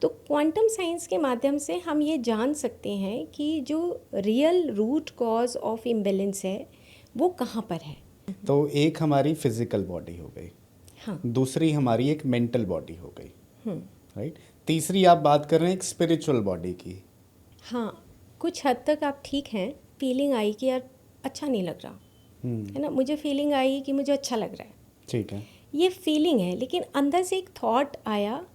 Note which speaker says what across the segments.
Speaker 1: तो quantum science के माध्यम से हम ये जान सकते हैं कि जो real root cause of imbalance है वो कहाँ पर है।
Speaker 2: तो एक हमारी फिजिकल बॉडी हो गई,
Speaker 1: हाँ।
Speaker 2: दूसरी हमारी एक मेंटल बॉडी हो गई, राइट। तीसरी आप बात कर रहे हैं एक स्पिरिचुअल बॉडी की।
Speaker 1: हाँ, कुछ हद तक आप ठीक हैं। फीलिंग आई कि यार अच्छा नहीं लग रहा है ना, मुझे फीलिंग आई कि मुझे अच्छा लग रहा है,
Speaker 2: ठीक है।
Speaker 1: ये फीलिंग है। लेकिन अंदर से एक थॉट आया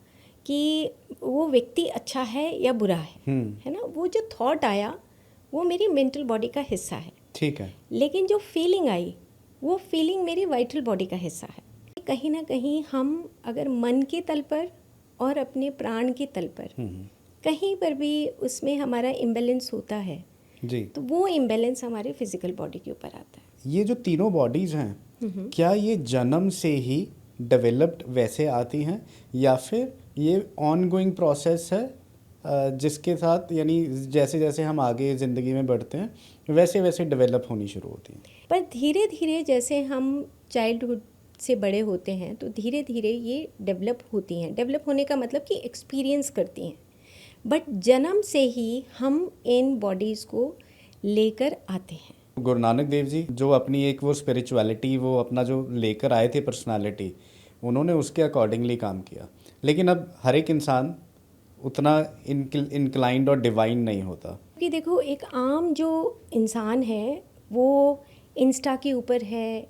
Speaker 1: कि वो व्यक्ति अच्छा है या बुरा है ना, वो जो थॉट आया वो मेरी मेंटल बॉडी का हिस्सा है।
Speaker 2: ठीक है।
Speaker 1: लेकिन जो फीलिंग आई वो फीलिंग मेरी वाइटल बॉडी का हिस्सा है। कहीं ना कहीं हम अगर मन के तल पर और अपने प्राण के तल पर कहीं पर भी उसमें हमारा इम्बैलेंस होता है
Speaker 2: जी।
Speaker 1: तो वो इम्बैलेंस हमारे फिजिकल बॉडी के ऊपर आता है।
Speaker 2: ये जो तीनों बॉडीज हैं, क्या ये जन्म से ही डेवलप्ड वैसे आती हैं या फिर ये ऑनगोइंग प्रोसेस है जिसके साथ यानी जैसे जैसे हम आगे ज़िंदगी में बढ़ते हैं वैसे वैसे डेवलप होनी शुरू होती हैं?
Speaker 1: पर धीरे धीरे जैसे हम चाइल्डहुड से बड़े होते हैं तो धीरे धीरे ये डेवलप होती हैं। डेवलप होने का मतलब कि एक्सपीरियंस करती हैं, बट जन्म से ही हम इन बॉडीज़ को लेकर आते हैं।
Speaker 2: गुरु नानक देव जी जो अपनी एक वो स्पिरिचुअलिटी, वो अपना जो लेकर आए थे पर्सनालिटी, उन्होंने उसके अकॉर्डिंगली काम किया। लेकिन अब हर एक इंसान उतना इंक्लाइंड और डिवाइन नहीं होता।
Speaker 1: क्योंकि देखो, एक आम जो इंसान है वो इंस्टा के ऊपर है,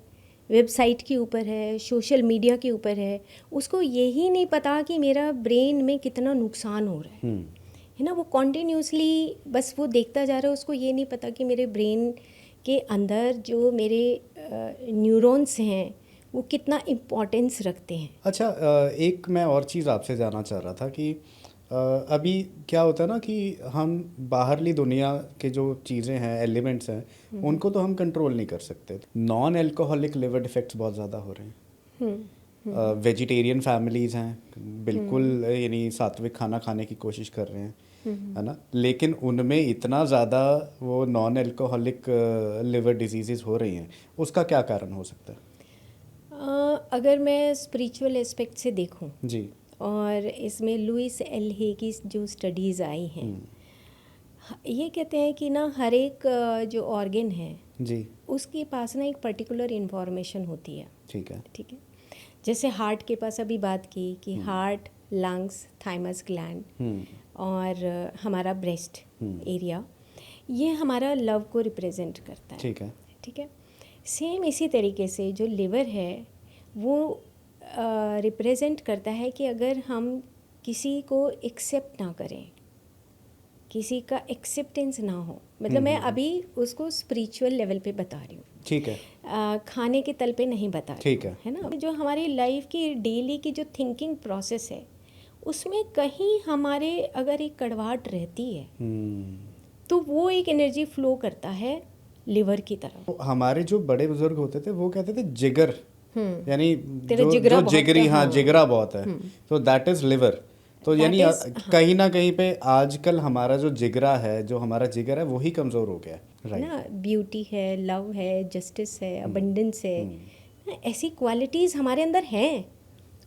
Speaker 1: वेबसाइट के ऊपर है, सोशल मीडिया के ऊपर है, उसको यही नहीं पता कि मेरा ब्रेन में कितना नुकसान हो रहा है ना। वो कॉन्टिन्यूसली बस वो देखता जा रहा है, उसको ये नहीं पता कि मेरे ब्रेन के अंदर जो मेरे न्यूरॉन्स हैं वो कितना इम्पोर्टेंस रखते हैं।
Speaker 2: अच्छा, एक मैं और चीज़ आपसे जानना चाह रहा था कि अभी क्या होता है ना कि हम बाहरली दुनिया के जो चीज़ें हैं, एलिमेंट्स हैं, उनको तो हम कंट्रोल नहीं कर सकते। नॉन अल्कोहलिक लिवर डिफेक्ट्स बहुत ज़्यादा हो रहे हैं। वेजिटेरियन फैमिलीज़ हैं, बिल्कुल यानी सात्विक खाना खाने की कोशिश कर रहे हैं, है ना, लेकिन उनमें इतना ज़्यादा वो नॉन अल्कोहलिक लिवर डिजीज़ हो रही हैं। उसका क्या कारण हो सकता है?
Speaker 1: अगर मैं स्पिरिचुअल एस्पेक्ट से देखूं
Speaker 2: जी।
Speaker 1: और इसमें लुइस एल हे की जो स्टडीज़ आई हैं, ये कहते हैं कि ना हर एक जो ऑर्गन है
Speaker 2: जी।
Speaker 1: उसके पास ना एक पर्टिकुलर इन्फॉर्मेशन होती है।
Speaker 2: ठीक है।
Speaker 1: ठीक है, जैसे हार्ट के पास अभी बात की कि हार्ट, लंग्स, थाइमस ग्लैंड और हमारा ब्रेस्ट एरिया, ये हमारा लव को रिप्रेजेंट करता है।
Speaker 2: ठीक है।
Speaker 1: ठीक है, सेम इसी तरीके से जो लिवर है वो रिप्रेजेंट करता है कि अगर हम किसी को एक्सेप्ट ना करें, किसी का एक्सेप्टेंस ना हो, मतलब मैं अभी उसको स्पिरिचुअल लेवल पे बता रही हूँ।
Speaker 2: ठीक है।
Speaker 1: खाने के तल पे नहीं बता रही
Speaker 2: ठीक
Speaker 1: है ना। जो हमारी लाइफ की डेली की जो थिंकिंग प्रोसेस है उसमें कहीं हमारे अगर एक कड़वाहट रहती है तो वो एक एनर्जी फ्लो करता है लिवर की तरफ।
Speaker 2: तो हमारे जो बड़े बुजुर्ग होते थे वो कहते थे जिगर, यानी
Speaker 1: तेरा
Speaker 2: जो
Speaker 1: जिगरा
Speaker 2: जो
Speaker 1: बहुत
Speaker 2: जिगरी,
Speaker 1: है,
Speaker 2: हाँ जिगरा बहुत है, तो दैट इज लिवर। तो यानी कहीं ना कहीं पे आजकल हमारा जो जिगरा है, जो हमारा जिगर है, वही कमज़ोर हो गया है। राइट
Speaker 1: ना, ब्यूटी है, लव है, जस्टिस है, अबंडेंस है ना, ऐसी क्वालिटीज़ हमारे अंदर हैं,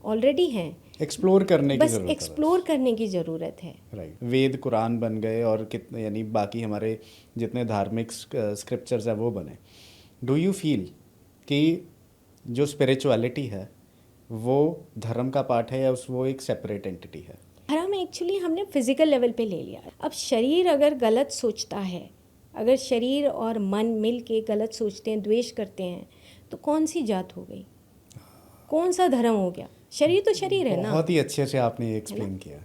Speaker 1: ऑलरेडी हैं,
Speaker 2: एक्सप्लोर करने की
Speaker 1: बस
Speaker 2: ज़रूरत है।
Speaker 1: एक्सप्लोर करने की ज़रूरत है।
Speaker 2: राइट। वेद कुरान बन गए और कितने यानी बाकी हमारे जितने धार्मिक स्क्रिप्चर्स हैं वो बने। डू यू फील कि जो स्पिरिचुअलिटी है वो धर्म का पार्ट है या वो एक सेपरेट एंटिटी है?
Speaker 1: धर्म एक्चुअली हमने फिजिकल लेवल पे ले लिया। अब शरीर अगर गलत सोचता है, अगर शरीर और मन मिल के गलत सोचते हैं, द्वेष करते हैं, तो कौन सी जात हो गई, कौन सा धर्म हो गया? शरीर तो शरीर है ना।
Speaker 2: बहुत ही अच्छे से आपने एक्सप्लेन किया।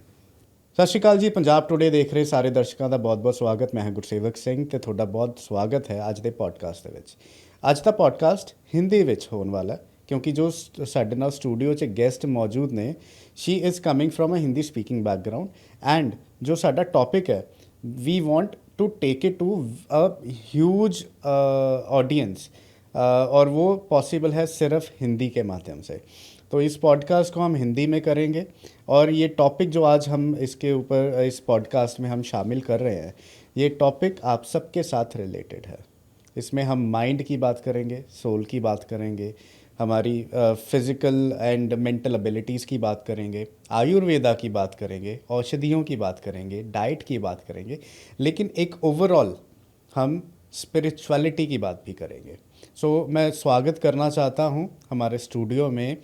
Speaker 2: ਸਤਿ ਸ਼੍ਰੀ ਅਕਾਲ ਜੀ। ਪੰਜਾਬ ਟੁਡੇ ਦੇਖ ਰਹੇ ਸਾਰੇ ਦਰਸ਼ਕਾਂ ਦਾ ਬਹੁਤ-ਬਹੁਤ ਸਵਾਗਤ। ਮੈਂ ਹਾਂ ਗੁਰਸੇਵਕ ਸਿੰਘ ਤੇ ਤੁਹਾਡਾ ਬਹੁਤ ਸਵਾਗਤ ਹੈ ਅੱਜ ਦੇ ਪੋਡਕਾਸਟ ਦੇ ਵਿੱਚ। ਅੱਜ ਦਾ ਪੋਡਕਾਸਟ ਹਿੰਦੀ ਵਿੱਚ ਹੋਣ ਵਾਲਾ ਕਿਉਂਕਿ ਜੋ ਸਾਡੇ ਨਾਲ ਸਟੂਡੀਓ 'ਚ ਗੈਸਟ ਮੌਜੂਦ ਨੇ, she is coming from a Hindi speaking background and ਜੋ ਸਾਡਾ ਟੌਪਿਕ ਹੈ, we want to take it to a huge audience और वो पॉसिबल है सिर्फ हिंदी के माध्यम से। तो इस पॉडकास्ट को हम हिंदी में करेंगे और ये टॉपिक जो आज हम इसके ऊपर इस पॉडकास्ट में हम शामिल कर रहे हैं, ये टॉपिक आप सबके साथ रिलेटेड है। इसमें हम माइंड की बात करेंगे, सोल की बात करेंगे, हमारी फिज़िकल एंड मेंटल एबिलिटीज़ की बात करेंगे, आयुर्वेदा की बात करेंगे, औषधियों की बात करेंगे, डाइट की बात करेंगे, लेकिन एक ओवरऑल हम स्पिरिचुअलिटी की बात भी करेंगे। सो मैं स्वागत करना चाहता हूँ हमारे स्टूडियो में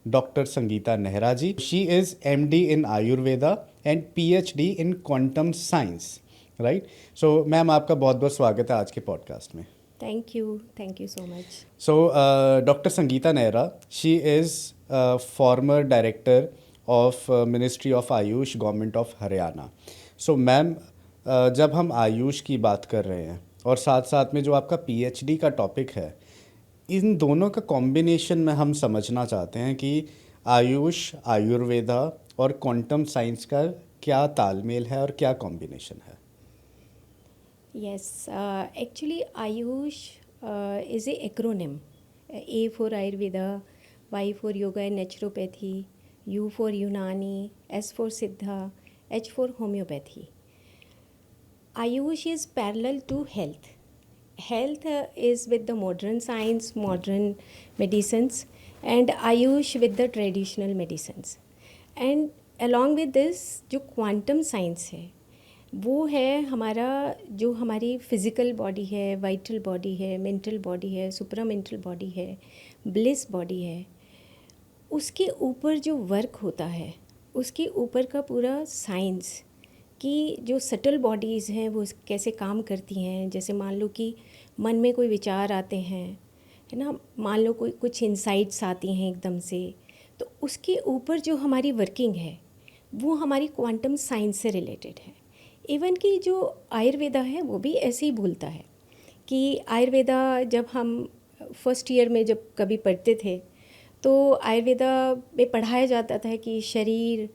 Speaker 2: doctor Sangeeta Nehra ji. She is MD in Ayurveda and PhD in quantum science, right. So ma'am, आपका बहुत बहुत स्वागत है आज के पॉडकास्ट में।
Speaker 1: Thank you so much.
Speaker 2: So doctor Sangeeta Nehra, she is former director of ministry of AYUSH, government of Haryana. So ma'am, जब हम आयुष की बात कर रहे हैं और साथ साथ में जो आपका PhD का टॉपिक है, इन दोनों का कॉम्बिनेशन में हम समझना चाहते हैं कि आयुष, आयुर्वेदा और क्वांटम साइंस का क्या तालमेल है और क्या कॉम्बिनेशन है।
Speaker 1: Yes, actually Ayush is a acronym. A for Ayurveda, Y for Yoga and Naturopathy, U for Unani, S for Siddha, H for Homeopathy. Ayush is parallel to health. Health is with the modern science, modern medicines, and Ayush with the traditional medicines. And along with this, जो quantum science है वो है हमारा, जो हमारी physical body है, vital body है, mental body है, सुपरा मेंटल बॉडी है, ब्लिस बॉडी है, उसके ऊपर जो वर्क होता है, उसके ऊपर का पूरा साइंस कि जो सटल बॉडीज़ हैं वो कैसे काम करती हैं। जैसे मान लो कि मन में कोई विचार आते हैं, है ना, मान लो कोई कुछ इंसाइट्स आती हैं एकदम से, तो उसके ऊपर जो हमारी वर्किंग है वो हमारी क्वांटम साइंस से रिलेटेड है। इवन कि जो आयुर्वेदा है वो भी ऐसे ही बोलता है कि आयुर्वेदा, जब हम फर्स्ट ईयर में जब कभी पढ़ते थे तो आयुर्वेदा में पढ़ाया जाता था कि शरीर,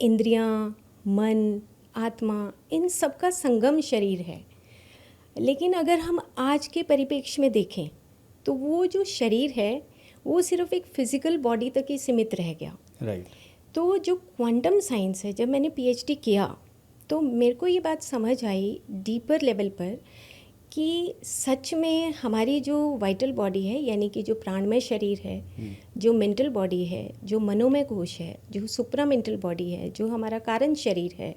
Speaker 1: इंद्रियां, मन, आत्मा, इन सब का संगम शरीर है। लेकिन अगर हम आज के परिप्रेक्ष्य में देखें तो वो जो शरीर है वो सिर्फ एक फिज़िकल बॉडी तक ही सीमित रह गया।
Speaker 2: राइट।
Speaker 1: तो जो क्वांटम साइंस है, जब मैंने PhD किया तो मेरे को ये बात समझ आई डीपर लेवल पर कि सच में हमारी जो वाइटल बॉडी है, यानी कि जो प्राणमय शरीर है, जो मेंटल बॉडी है, जो मनोमय कोश है, जो सुप्रा मेंटल बॉडी है, जो हमारा कारण शरीर है,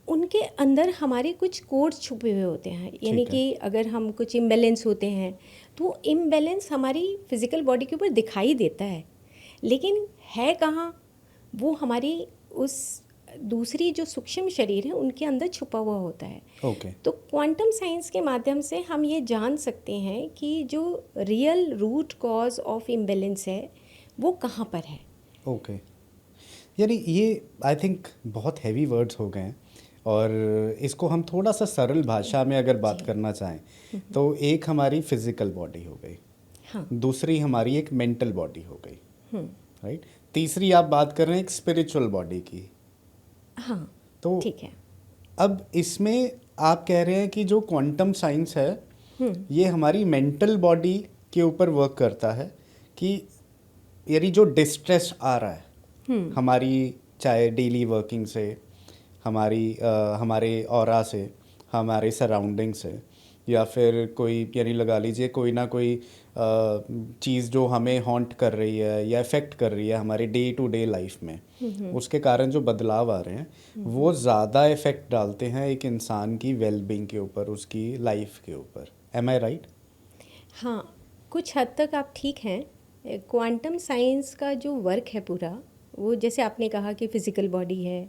Speaker 1: उनके अंदर हमारे कुछ कोड्स छुपे हुए होते हैं। यानी कि अगर हम कुछ इम्बैलेंस होते हैं तो इम्बैलेंस हमारी फिज़िकल बॉडी के ऊपर दिखाई देता है, लेकिन है कहाँ, वो हमारी उस दूसरी जो सूक्ष्म शरीर है उनके अंदर छुपा हुआ होता है।
Speaker 2: ओके।
Speaker 1: तो क्वांटम साइंस के माध्यम से हम ये जान सकते हैं कि जो real root cause of imbalance है वो कहाँ पर है।
Speaker 2: ओके। यानी ये आई थिंक बहुत हैवी वर्ड्स हो गए हैं, और इसको हम थोड़ा सा सरल भाषा में अगर बात करना चाहें तो एक हमारी फिजिकल बॉडी हो गई,
Speaker 1: हाँ,
Speaker 2: दूसरी हमारी एक मेंटल बॉडी हो गई, राइट, तीसरी आप बात कर रहे हैं एक स्पिरिचुअल बॉडी की।
Speaker 1: हाँ,
Speaker 2: तो
Speaker 1: ठीक है।
Speaker 2: अब इसमें आप कह रहे हैं कि जो क्वांटम साइंस है ये हमारी मेंटल बॉडी के ऊपर वर्क करता है कि यानी जो डिस्ट्रेस आ रहा है हमारी, चाहे डेली वर्किंग से, हमारे ऑरा से, हमारे सराउंडिंग से, या फिर कोई यानी लगा लीजिए कोई ना कोई चीज़ जो हमें हॉन्ट कर रही है या इफ़ेक्ट कर रही है हमारे डे टू डे लाइफ में, उसके कारण जो बदलाव आ रहे हैं वो ज़्यादा इफ़ेक्ट डालते हैं एक इंसान की वेलबींग के ऊपर, उसकी लाइफ के ऊपर। एम आई राइट?
Speaker 1: हाँ, कुछ हद तक आप ठीक हैं। क्वांटम साइंस का जो वर्क है पूरा, वो जैसे आपने कहा कि फिज़िकल बॉडी है,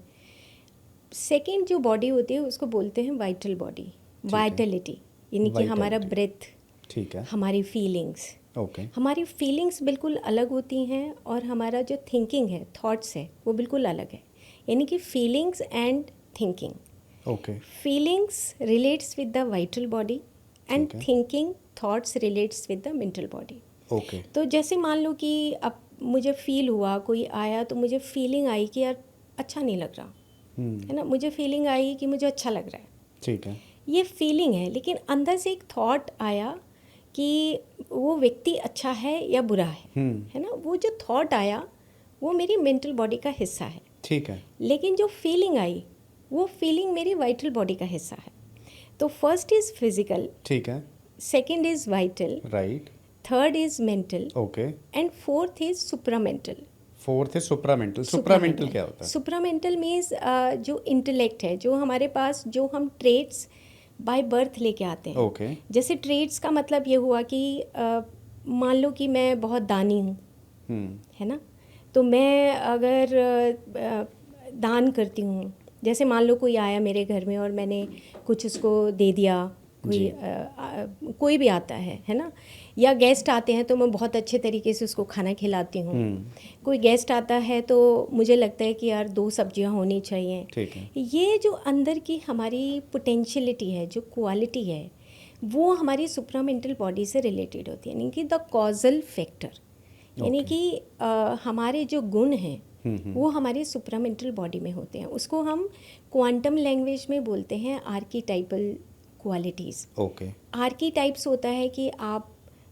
Speaker 1: सेकेंड जो बॉडी होती है उसको बोलते हैं वाइटल बॉडी, वाइटलिटी, यानी कि हमारा ब्रेथ,
Speaker 2: ठीक है,
Speaker 1: हमारी फीलिंग्स।
Speaker 2: ओके।
Speaker 1: हमारी फीलिंग्स बिल्कुल अलग होती हैं और हमारा जो थिंकिंग है, थॉट्स है, वो बिल्कुल अलग है। यानी कि feelings and thinking,
Speaker 2: okay,
Speaker 1: feelings relates with the vital body and thinking, thoughts relates with the mental body.
Speaker 2: Okay.
Speaker 1: तो जैसे मान लो कि अब मुझे फील हुआ, कोई आया तो मुझे फीलिंग आई कि यार अच्छा नहीं लग रहा, है ना, मुझे फीलिंग आई कि मुझे अच्छा लग रहा है,
Speaker 2: ठीक है,
Speaker 1: ये फीलिंग है। लेकिन अंदर से एक थॉट आया कि वो व्यक्ति अच्छा है या बुरा है ना, वो जो थॉट आया वो मेरी मेंटल बॉडी का हिस्सा है,
Speaker 2: ठीक है।
Speaker 1: लेकिन जो फीलिंग आई वो फीलिंग मेरी वाइटल बॉडी का हिस्सा है। तो फर्स्ट इज़ फिजिकल,
Speaker 2: ठीक है,
Speaker 1: second is vital,
Speaker 2: right,
Speaker 1: third is mental
Speaker 2: okay,
Speaker 1: and fourth is supramental.
Speaker 2: Fourth है सुप्रामेंटल। सुप्रामेंटल क्या होता है?
Speaker 1: सुप्रामेंटल मीन्स जो इंटेलेक्ट है, जो हमारे पास, जो हम ट्रेट्स बाय बर्थ लेके आते हैं।
Speaker 2: ओके,
Speaker 1: जैसे ट्रेट्स का मतलब ये हुआ कि मान लो कि मैं बहुत दानी हूँ, है ना, तो मैं अगर दान करती हूँ, जैसे मान लो कोई आया मेरे घर में और मैंने कुछ उसको दे दिया, कोई भी आता है ना, या गेस्ट आते हैं तो मैं बहुत अच्छे तरीके से उसको खाना खिलाती हूँ। कोई गेस्ट आता है तो मुझे लगता है कि यार 2 सब्जियां होनी चाहिए।
Speaker 2: ठीक है।
Speaker 1: ये जो अंदर की हमारी पोटेंशियलिटी है, जो क्वालिटी है, वो हमारी सुप्रामेंटल बॉडी से रिलेटेड होती है, यानी कि द कॉजल फैक्टर, यानी कि हमारे जो गुण हैं वो हमारे सुप्रामेंटल बॉडी में होते हैं। उसको हम क्वांटम लैंग्वेज में बोलते हैं आर्कीटाइपल क्वालिटीज़।
Speaker 2: ओके,
Speaker 1: आर्कीटाइप्स होता है कि आप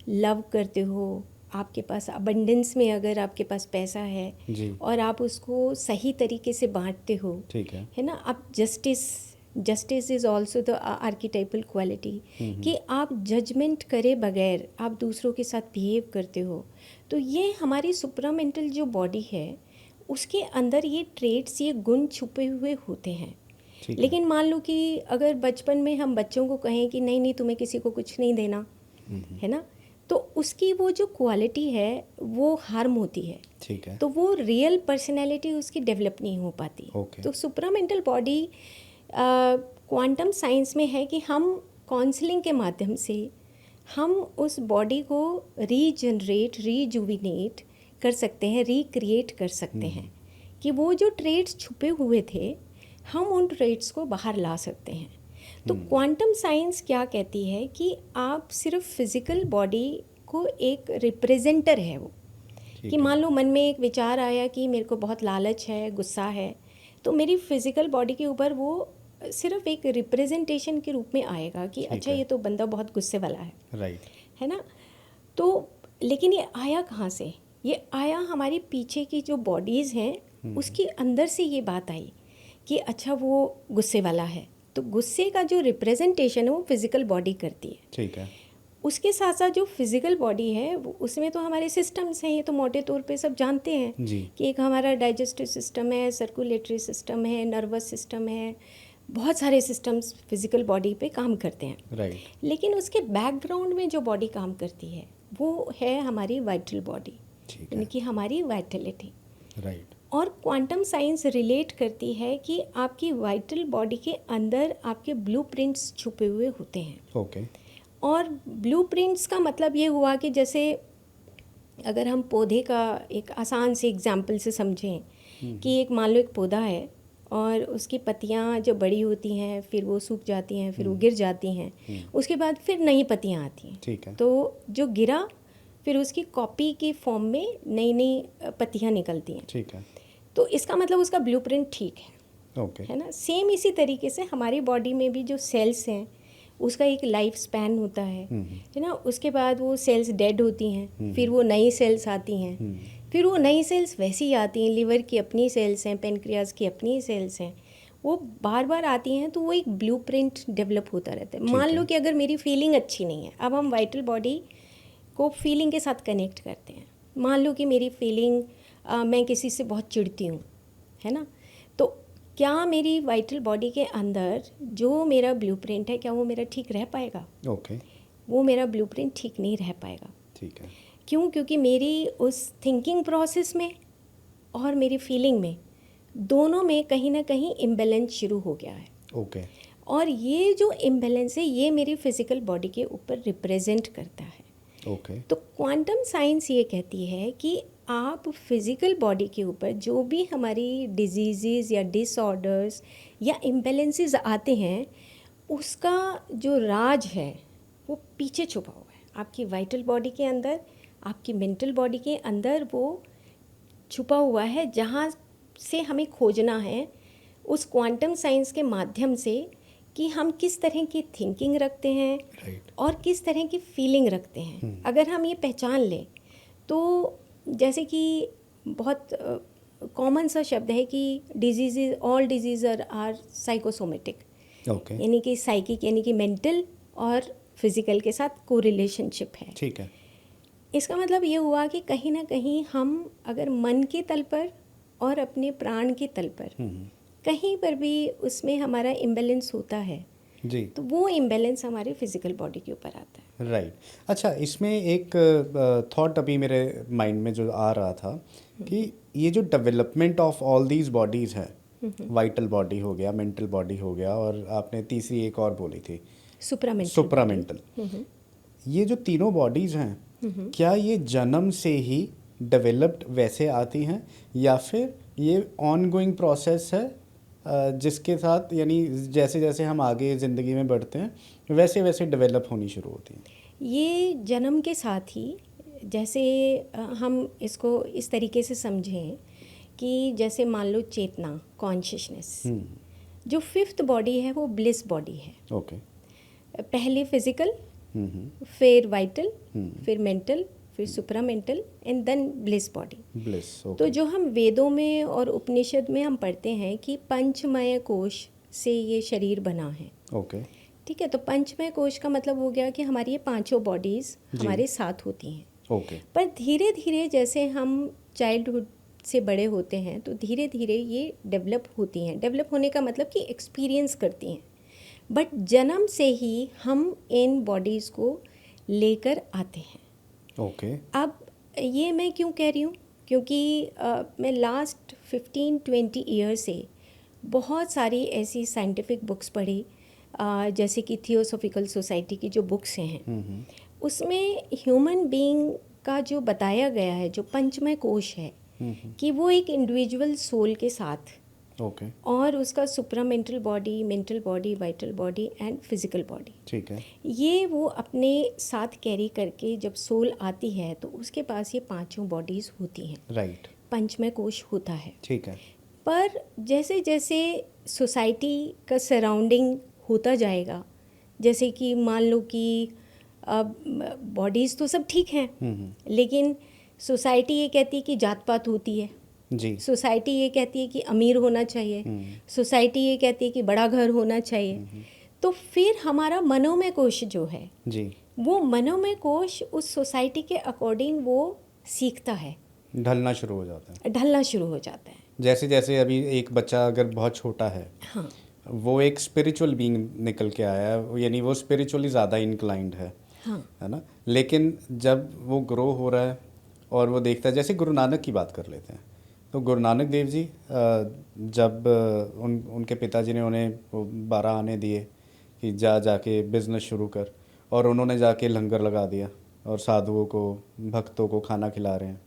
Speaker 1: लव करते हो, आपके पास अबंडेंस में अगर आपके पास पैसा है
Speaker 2: जी,
Speaker 1: और आप उसको सही तरीके से बांटते हो,
Speaker 2: ठीक है
Speaker 1: ना। आप justice is also the archetypal quality, कि आप जजमेंट करे बगैर आप दूसरों के साथ बिहेव करते हो। तो ये हमारी सुप्रामेंटल जो बॉडी है उसके अंदर ये ट्रेट्स, ये गुण छुपे हुए होते हैं। लेकिन मान लो कि अगर बचपन में हम बच्चों को कहें कि नहीं नहीं तुम्हें किसी को कुछ नहीं देना, है ना, तो उसकी वो जो क्वालिटी है वो हार्म होती है।
Speaker 2: ठीक है,
Speaker 1: तो वो रियल पर्सनैलिटी उसकी डेवलप नहीं हो पाती। तो सुप्रामेंटल बॉडी क्वांटम साइंस में है कि हम काउंसलिंग के माध्यम से हम उस बॉडी को रीजनरेट, रीजुविनेट कर सकते हैं, रिक्रिएट कर सकते हैं, कि वो जो ट्रेट्स छुपे हुए थे हम उन ट्रेट्स को बाहर ला सकते हैं। तो क्वांटम साइंस क्या कहती है कि आप सिर्फ फिजिकल बॉडी को एक रिप्रेजेंटर है वो, कि मान लो मन में एक विचार आया कि मेरे को बहुत लालच है, गुस्सा है, तो मेरी फिजिकल बॉडी के ऊपर वो सिर्फ एक रिप्रेजेंटेशन के रूप में आएगा कि अच्छा ये तो बंदा बहुत गुस्से वाला है,
Speaker 2: राइट,
Speaker 1: है ना। तो लेकिन ये आया कहाँ से? ये आया हमारी पीछे की जो बॉडीज़ हैं उसके अंदर से ये बात आई कि अच्छा वो गुस्से वाला है, तो गुस्से का जो रिप्रेजेंटेशन है वो फिजिकल बॉडी करती है।
Speaker 2: ठीक है।
Speaker 1: उसके साथ साथ जो फिजिकल बॉडी है उसमें तो हमारे सिस्टम्स हैं, ये तो मोटे तौर पे सब जानते हैं
Speaker 2: जी,
Speaker 1: कि एक हमारा डाइजेस्टिव सिस्टम है, सर्कुलेटरी सिस्टम है, नर्वस सिस्टम है, बहुत सारे सिस्टम्स फिजिकल बॉडी पे काम करते हैं।
Speaker 2: राइट,
Speaker 1: लेकिन उसके बैकग्राउंड में जो बॉडी काम करती है वो है हमारी वाइटल बॉडी, यानी कि हमारी वाइटलिटी।
Speaker 2: राइट,
Speaker 1: और क्वांटम साइंस रिलेट करती है कि आपकी वाइटल बॉडी के अंदर आपके ब्लूप्रिंट्स छुपे हुए होते हैं।
Speaker 2: ओके,
Speaker 1: और ब्लूप्रिंट्स का मतलब ये हुआ कि जैसे अगर हम पौधे का एक आसान से एग्जाम्पल से समझें कि एक मान लो एक पौधा है और उसकी पत्तियां जो बड़ी होती हैं फिर वो सूख जाती हैं, फिर वो गिर जाती हैं, उसके बाद फिर नई पत्तियां आती हैं।
Speaker 2: ठीक है।
Speaker 1: तो जो गिरा फिर उसकी कॉपी के फॉर्म में नई नई पत्तियां निकलती हैं।
Speaker 2: ठीक है।
Speaker 1: तो इसका मतलब उसका ब्लूप्रिंट ठीक है,
Speaker 2: ओके,
Speaker 1: है ना। सेम इसी तरीके से हमारी बॉडी में भी जो सेल्स हैं उसका एक लाइफ स्पैन होता है ना। उसके बाद वो सेल्स डेड होती हैं, फिर वो नई सेल्स आती हैं, फिर वो नई सेल्स वैसी आती हैं, लिवर की अपनी सेल्स हैं, पेनक्रियाज की अपनी सेल्स हैं, वो बार बार आती हैं, तो वो एक ब्लूप्रिंट डेवलप होता रहता है। मान लो कि अगर मेरी फीलिंग अच्छी नहीं है, अब हम वाइटल बॉडी को फीलिंग के साथ कनेक्ट करते हैं। मान लो कि मेरी फीलिंग मैं किसी से बहुत चिढ़ती हूँ, है ना, तो क्या मेरी वाइटल बॉडी के अंदर जो मेरा ब्लूप्रिंट है क्या वो मेरा ठीक रह पाएगा?
Speaker 2: ओके,
Speaker 1: वो मेरा ब्लूप्रिंट ठीक नहीं रह पाएगा।
Speaker 2: ठीक है।
Speaker 1: क्यों? क्योंकि मेरी उस थिंकिंग प्रोसेस में और मेरी फीलिंग में दोनों में कहीं ना कहीं इम्बैलेंस शुरू हो गया है।
Speaker 2: ओके,
Speaker 1: और ये जो इम्बैलेंस है ये मेरी फिजिकल बॉडी के ऊपर रिप्रेजेंट करता है।
Speaker 2: ओके,
Speaker 1: तो क्वांटम साइंस ये कहती है कि आप फिज़िकल बॉडी के ऊपर जो भी हमारी डिजीज़ या डिसऑर्डर्स या इम्बैलेंसेस आते हैं उसका जो राज है वो पीछे छुपा हुआ है आपकी वाइटल बॉडी के अंदर, आपकी मेंटल बॉडी के अंदर वो छुपा हुआ है, जहाँ से हमें खोजना है उस क्वांटम साइंस के माध्यम से कि हम किस तरह की थिंकिंग रखते हैं
Speaker 2: राइट,
Speaker 1: और किस तरह की फीलिंग रखते हैं। अगर हम ये पहचान लें तो जैसे कि बहुत कॉमन सा शब्द है कि disease, all disease are psychosomatic,
Speaker 2: okay,
Speaker 1: यानी कि साइकिक यानी कि मेंटल और फिजिकल के साथ कोरिलेशनशिप है।
Speaker 2: ठीक है।
Speaker 1: इसका मतलब ये हुआ कि कहीं ना कहीं हम अगर मन के तल पर और अपने प्राण के तल पर कहीं पर भी उसमें हमारा इम्बैलेंस होता है
Speaker 2: जी,
Speaker 1: तो वो इम्बैलेंस हमारे फिजिकल बॉडी के ऊपर आता है।
Speaker 2: राइट। अच्छा, इसमें एक थॉट अभी मेरे माइंड में जो आ रहा था कि ये जो development of all these bodies है, वाइटल बॉडी हो गया, मेंटल बॉडी हो गया, और आपने तीसरी एक और बोली थी सुप्रामेंटल, ये जो तीनों बॉडीज़ हैं, क्या ये जन्म से ही डेवलप्ड वैसे आती हैं या फिर ये ऑनगोइंग प्रोसेस है जिसके साथ, यानी जैसे जैसे हम आगे ज़िंदगी में बढ़ते हैं वैसे वैसे डेवलप होनी शुरू होती हैं?
Speaker 1: ये जन्म के साथ ही, जैसे हम इसको इस तरीके से समझें कि जैसे मान लो चेतना, कॉन्शियसनेस, जो फिफ्थ बॉडी है वो ब्लिस बॉडी है।
Speaker 2: ओके।
Speaker 1: पहले फिजिकल, फिर वाइटल, फिर मेंटल, फिर supramental and then bliss body.
Speaker 2: Bliss, okay.
Speaker 1: तो जो हम वेदों में और उपनिषद में हम पढ़ते हैं कि पंचमय कोश से ये शरीर बना है।
Speaker 2: ओके।
Speaker 1: ठीक है, तो पंचमय कोश का मतलब हो गया कि हमारी ये पांचों बॉडीज़ हमारे साथ होती हैं।
Speaker 2: ओके।
Speaker 1: पर धीरे धीरे जैसे हम चाइल्डहुड से बड़े होते हैं तो धीरे धीरे ये डेवलप होती हैं। डेवलप होने का मतलब कि एक्सपीरियंस करती हैं, बट जन्म से ही हम इन बॉडीज़ को लेकर आते हैं।
Speaker 2: ओके।
Speaker 1: अब ये मैं क्यों कह रही हूँ, क्योंकि मैं लास्ट 15-20 ईयर से बहुत सारी ऐसी साइंटिफिक बुक्स पढ़ी, जैसे कि थियोसॉफिकल सोसाइटी की जो बुक्स हैं, उसमें ह्यूमन बीइंग का जो बताया गया है, जो पंचमय कोश है, कि वो एक इंडिविजुअल सोल के साथ,
Speaker 2: ओके।
Speaker 1: और उसका supramental body, mental body, vital body and physical body,
Speaker 2: ठीक है।
Speaker 1: ये वो अपने साथ कैरी करके जब सोल आती है तो उसके पास ये पांचों बॉडीज़ होती हैं।
Speaker 2: राइट।
Speaker 1: पंचमय कोश होता है।
Speaker 2: ठीक है।
Speaker 1: पर जैसे जैसे सोसाइटी का सराउंडिंग होता जाएगा, जैसे कि मान लो कि अब बॉडीज़ तो सब ठीक हैं, लेकिन सोसाइटी ये कहती है कि जात पात होती है,
Speaker 2: जी।
Speaker 1: सोसाइटी ये कहती है कि अमीर होना चाहिए, सोसाइटी ये कहती है कि बड़ा घर होना चाहिए, तो फिर हमारा मनोमय कोश जो है,
Speaker 2: जी।
Speaker 1: वो मनोमय कोश उस सोसाइटी के अकॉर्डिंग वो सीखता है,
Speaker 2: ढलना शुरू हो जाता है।
Speaker 1: ढलना शुरू हो जाता है।
Speaker 2: जैसे जैसे अभी एक बच्चा अगर बहुत छोटा है,
Speaker 1: हाँ,
Speaker 2: वो एक स्पिरिचुअल बीइंग निकल के आया है, यानी वो स्पिरिचुअली ज़्यादा इंक्लाइंड
Speaker 1: हाँ,
Speaker 2: है ना। लेकिन जब वो ग्रो हो रहा है और वो देखता है, जैसे गुरु नानक की बात कर लेते हैं, तो गुरु नानक देव जी जब उनके पिताजी ने उन्हें 12 आने दिए कि जाके बिज़नेस शुरू कर, और उन्होंने जाके लंगर लगा दिया और साधुओं को, भक्तों को खाना खिला रहे हैं,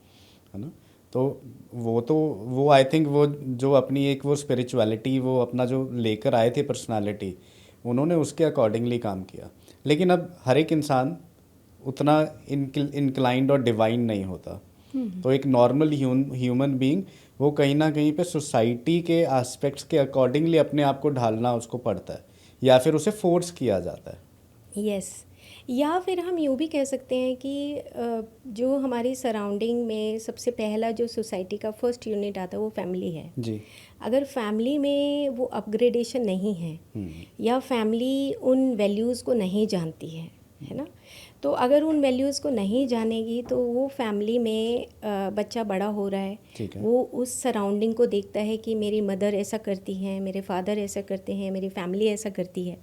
Speaker 2: है ना। तो वो आई थिंक वो जो अपनी एक वो स्पिरिचुअलिटी, वो अपना जो लेकर आए थे पर्सनालिटी, उन्होंने उसके अकॉर्डिंगली काम किया। लेकिन अब हर एक इंसान उतना इंक्लाइंड और डिवाइन नहीं होता, तो एक नॉर्मल ह्यूमन बीइंग वो कहीं ना कहीं पे सोसाइटी के एस्पेक्ट्स के अकॉर्डिंगली अपने आप को ढालना उसको पड़ता है, या फिर उसे फोर्स किया जाता है।
Speaker 1: यस, या फिर हम यूँ भी कह सकते हैं कि जो हमारी सराउंडिंग में सबसे पहला जो सोसाइटी का फर्स्ट यूनिट आता है वो फैमिली है।
Speaker 2: जी।
Speaker 1: अगर फैमिली में वो अपग्रेडेशन नहीं है, या फैमिली उन वैल्यूज़ को नहीं जानती है ना, तो अगर उन वैल्यूज़ को नहीं जानेगी तो वो फैमिली में बच्चा बड़ा हो रहा है, वो उस सराउंडिंग को देखता है कि मेरी मदर ऐसा करती है, मेरे फादर ऐसा करते हैं, मेरी फैमिली ऐसा करती है।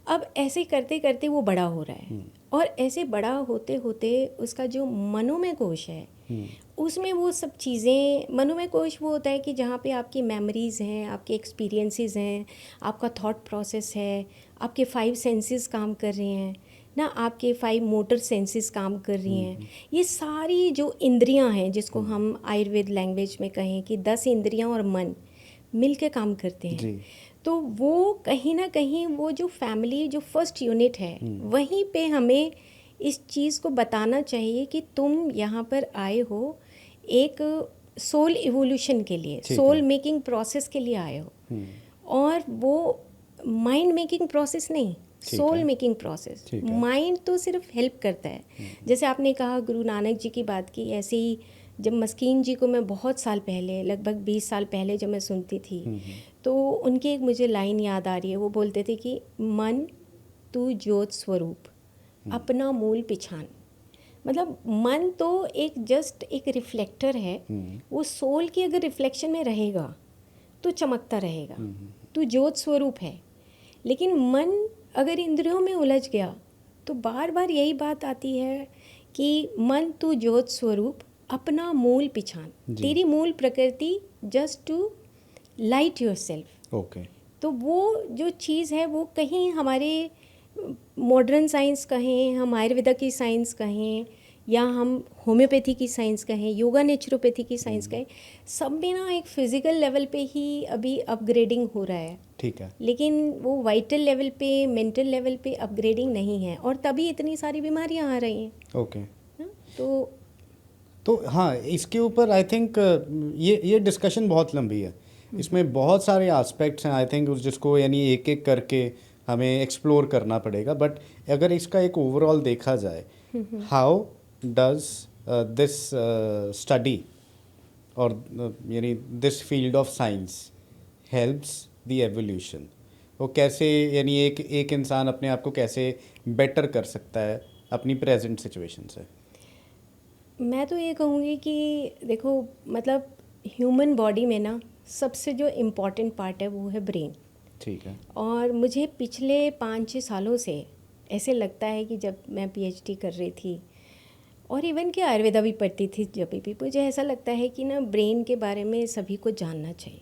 Speaker 1: अब ऐसे करते करते वो बड़ा हो रहा है, और ऐसे बड़ा होते होते उसका जो मनोमय कोश है, उसमें वो सब चीज़ें, मनोमय कोश वो होता है कि जहाँ पे आपकी मेमोरीज़ हैं, आपके एक्सपीरियंसेस हैं, आपका थॉट प्रोसेस है, आपके 5 सेंसेस काम कर रहे हैं ना, आपके 5 मोटर सेंसेस काम कर रही हैं। ये सारी जो इंद्रियां हैं, जिसको हम आयुर्वेद लैंग्वेज में कहें कि 10 इंद्रियां और मन मिल के काम करते हैं
Speaker 2: जी।
Speaker 1: तो वो कहीं ना कहीं वो जो फैमिली जो फर्स्ट यूनिट है, वहीं पे हमें इस चीज़ को बताना चाहिए कि तुम यहाँ पर आए हो एक सोल इवोल्यूशन के लिए, सोल मेकिंग प्रोसेस के लिए आए हो, और वो माइंड मेकिंग प्रोसेस नहीं, सोल मेकिंग प्रोसेस। माइंड तो सिर्फ हेल्प करता है। जैसे आपने कहा गुरु नानक जी की बात की, ऐसे ही जब मस्कीन जी को मैं बहुत साल पहले, लगभग 20 साल पहले जब मैं सुनती थी, तो उनकी एक मुझे लाइन याद आ रही है। वो बोलते थे कि मन तू ज्योत स्वरूप, अपना मूल पिछान। मतलब मन तो एक जस्ट एक रिफ्लेक्टर है, वो सोल की अगर रिफ्लेक्शन में रहेगा तो चमकता रहेगा, तो ज्योत स्वरूप है। लेकिन मन अगर इंद्रियों में उलझ गया तो बार बार यही बात आती है कि मन तू ज्योत स्वरूप अपना मूल पिछान, तेरी मूल प्रकृति, just to light yourself.
Speaker 2: Okay.
Speaker 1: तो वो जो चीज़ है वो कहीं हमारे मॉडर्न साइंस कहें, हम आयुर्वेदा की साइंस कहें, या हम होम्योपैथी की साइंस कहें, योगा नेचुरोपैथी की साइंस कहें, सब में ना एक फिजिकल लेवल पे ही अभी अपग्रेडिंग हो रहा है।
Speaker 2: ठीक है।
Speaker 1: लेकिन वो वाइटल लेवल पे, मेंटल लेवल पे अपग्रेडिंग नहीं है, और तभी इतनी सारी बीमारियां आ रही हैं।
Speaker 2: ओके।
Speaker 1: तो
Speaker 2: हाँ, इसके ऊपर आई थिंक ये डिस्कशन बहुत लंबी है, इसमें बहुत सारे एस्पेक्ट्स हैं आई थिंक, जिसको यानी एक एक करके हमें एक्सप्लोर करना पड़ेगा। बट अगर इसका एक ओवरऑल देखा जाए, हाउ डज दिस स्टडी और यानी this field of science helps the evolution, वो कैसे यानी एक इंसान अपने आप को कैसे बेटर कर सकता है अपनी प्रेजेंट सिचुएशन से?
Speaker 1: मैं तो ये कहूँगी कि देखो, मतलब ह्यूमन बॉडी में ना सबसे जो इम्पॉर्टेंट पार्ट है वो है ब्रेन।
Speaker 2: ठीक है।
Speaker 1: और मुझे पिछले 5-6 सालों से ऐसे लगता है कि जब मैं पीएचडी कर रही थी और इवन कि आयुर्वेदा भी पढ़ती थी, जब भी मुझे ऐसा लगता है कि ना ब्रेन के बारे में सभी को जानना चाहिए,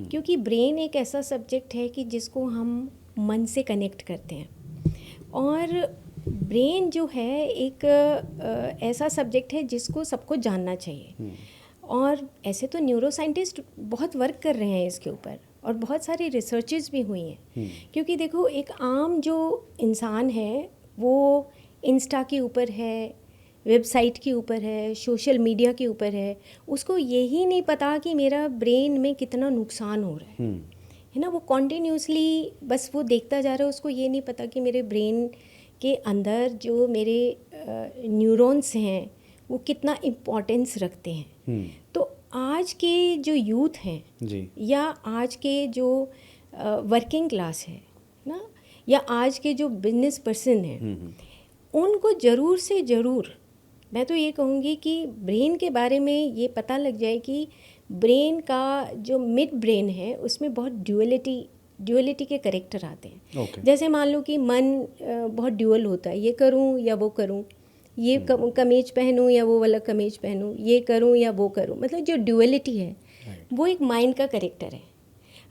Speaker 1: क्योंकि ब्रेन एक ऐसा सब्जेक्ट है कि जिसको हम मन से कनेक्ट करते हैं। और ब्रेन जो है एक ऐसा सब्जेक्ट है जिसको सबको जानना चाहिए। और ऐसे तो न्यूरो साइंटिस्ट बहुत वर्क कर रहे हैं इसके ऊपर, और बहुत सारी रिसर्चेस भी हुई हैं। क्योंकि देखो, एक आम जो इंसान है वो इंस्टा के ऊपर है, वेबसाइट के ऊपर है, सोशल मीडिया के ऊपर है, उसको यही नहीं पता कि मेरा ब्रेन में कितना नुकसान हो रहा है ना। वो कॉन्टिन्यूसली बस वो देखता जा रहा है, उसको ये नहीं पता कि मेरे ब्रेन के अंदर जो मेरे न्यूरॉन्स हैं वो कितना इम्पोर्टेंस रखते हैं। तो आज के जो यूथ हैं
Speaker 2: जी,
Speaker 1: या आज के जो वर्किंग क्लास है ना, या आज के जो बिजनेस पर्सन हैं, उनको ज़रूर से ज़रूर मैं तो ये कहूँगी कि ब्रेन के बारे में ये पता लग जाए कि ब्रेन का जो मिड ब्रेन है उसमें बहुत ड्यूअलिटी के करेक्टर आते हैं।
Speaker 2: okay.
Speaker 1: जैसे मान लो कि मन बहुत ड्यूअल होता है, ये करूँ या वो करूँ, ये कमीज पहनूँ या वो वाला कमीज पहनूँ, ये करूँ या वो करूँ, मतलब जो ड्यूअलिटी है वो एक माइंड का करेक्टर है।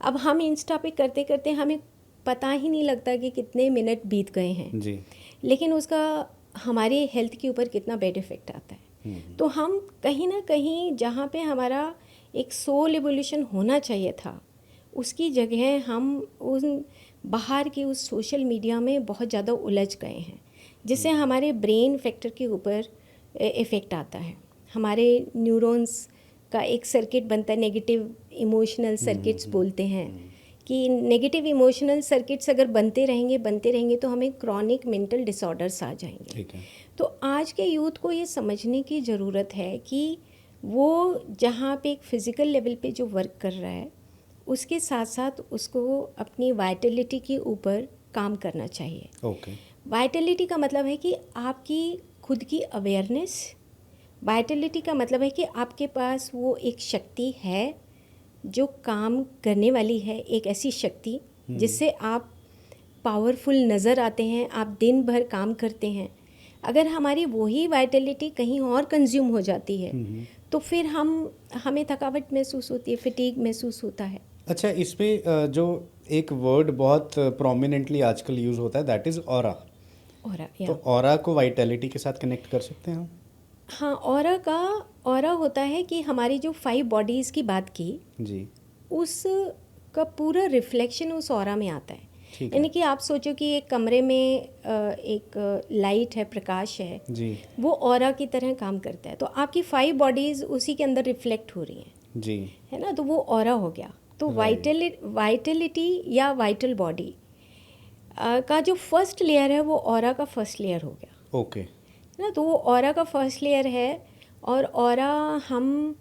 Speaker 1: अब हम इंस्टा पे करते करते हमें पता ही नहीं लगता कि कितने मिनट बीत गए हैं
Speaker 2: जी,
Speaker 1: लेकिन उसका हमारे हेल्थ के ऊपर कितना बैड इफेक्ट आता है। तो हम कहीं ना कहीं जहाँ पे हमारा एक सोल एवोल्यूशन होना चाहिए था, उसकी जगह हम उन बाहर की उस सोशल मीडिया में बहुत ज़्यादा उलझ गए हैं, जिससे हमारे ब्रेन फैक्टर के ऊपर इफ़ेक्ट आता है। हमारे न्यूरॉन्स का एक सर्किट बनता है, नेगेटिव इमोशनल सर्किट्स बोलते हैं, कि नेगेटिव इमोशनल सर्किट्स अगर बनते रहेंगे तो हमें क्रॉनिक मेंटल डिसऑर्डर्स आ जाएंगे।
Speaker 2: ठीक है।
Speaker 1: तो आज के यूथ को ये समझने की ज़रूरत है कि वो जहाँ पे एक फ़िज़िकल लेवल पे जो वर्क कर रहा है उसके साथ साथ उसको अपनी वाइटलिटी के ऊपर काम करना चाहिए।
Speaker 2: ओके।
Speaker 1: वाइटलिटी का मतलब है कि आपकी खुद की अवेयरनेस, वाइटलिटी का मतलब है कि आपके पास वो एक शक्ति है जो काम करने वाली है, एक ऐसी शक्ति जिससे आप पावरफुल नज़र आते हैं, आप दिन भर काम करते हैं। अगर हमारी वही वाइटलिटी कहीं और कंज्यूम हो जाती है तो फिर हमें थकावट महसूस होती है, फिटीग महसूस होता है।
Speaker 2: अच्छा, इसमें जो एक वर्ड बहुत प्रोमिनेंटली आजकल यूज़ होता है, दैट इज़ ऑरा। तो ऑरा को वाइटलिटी के साथ कनेक्ट कर सकते हैं हम?
Speaker 1: हाँ, ऑरा होता है कि हमारी जो 5 बॉडीज़ की बात की
Speaker 2: जी,
Speaker 1: उसका पूरा रिफ्लेक्शन उस ऑरा में आता है।
Speaker 2: ठीक
Speaker 1: यानी
Speaker 2: है।
Speaker 1: कि आप सोचो कि एक कमरे में एक लाइट है, प्रकाश है
Speaker 2: जी,
Speaker 1: वो ऑरा की तरह काम करता है। तो आपकी 5 बॉडीज़ उसी के अंदर रिफ्लेक्ट हो रही हैं,
Speaker 2: जी,
Speaker 1: है ना, तो वो ऑरा हो गया। तो वाइटलिटी या वाइटल बॉडी का जो फर्स्ट लेयर है वो ऑरा का फर्स्ट लेयर हो गया,
Speaker 2: ओके।
Speaker 1: है ना। तो वो ऑरा का फर्स्ट लेयर है, और ऑरा हम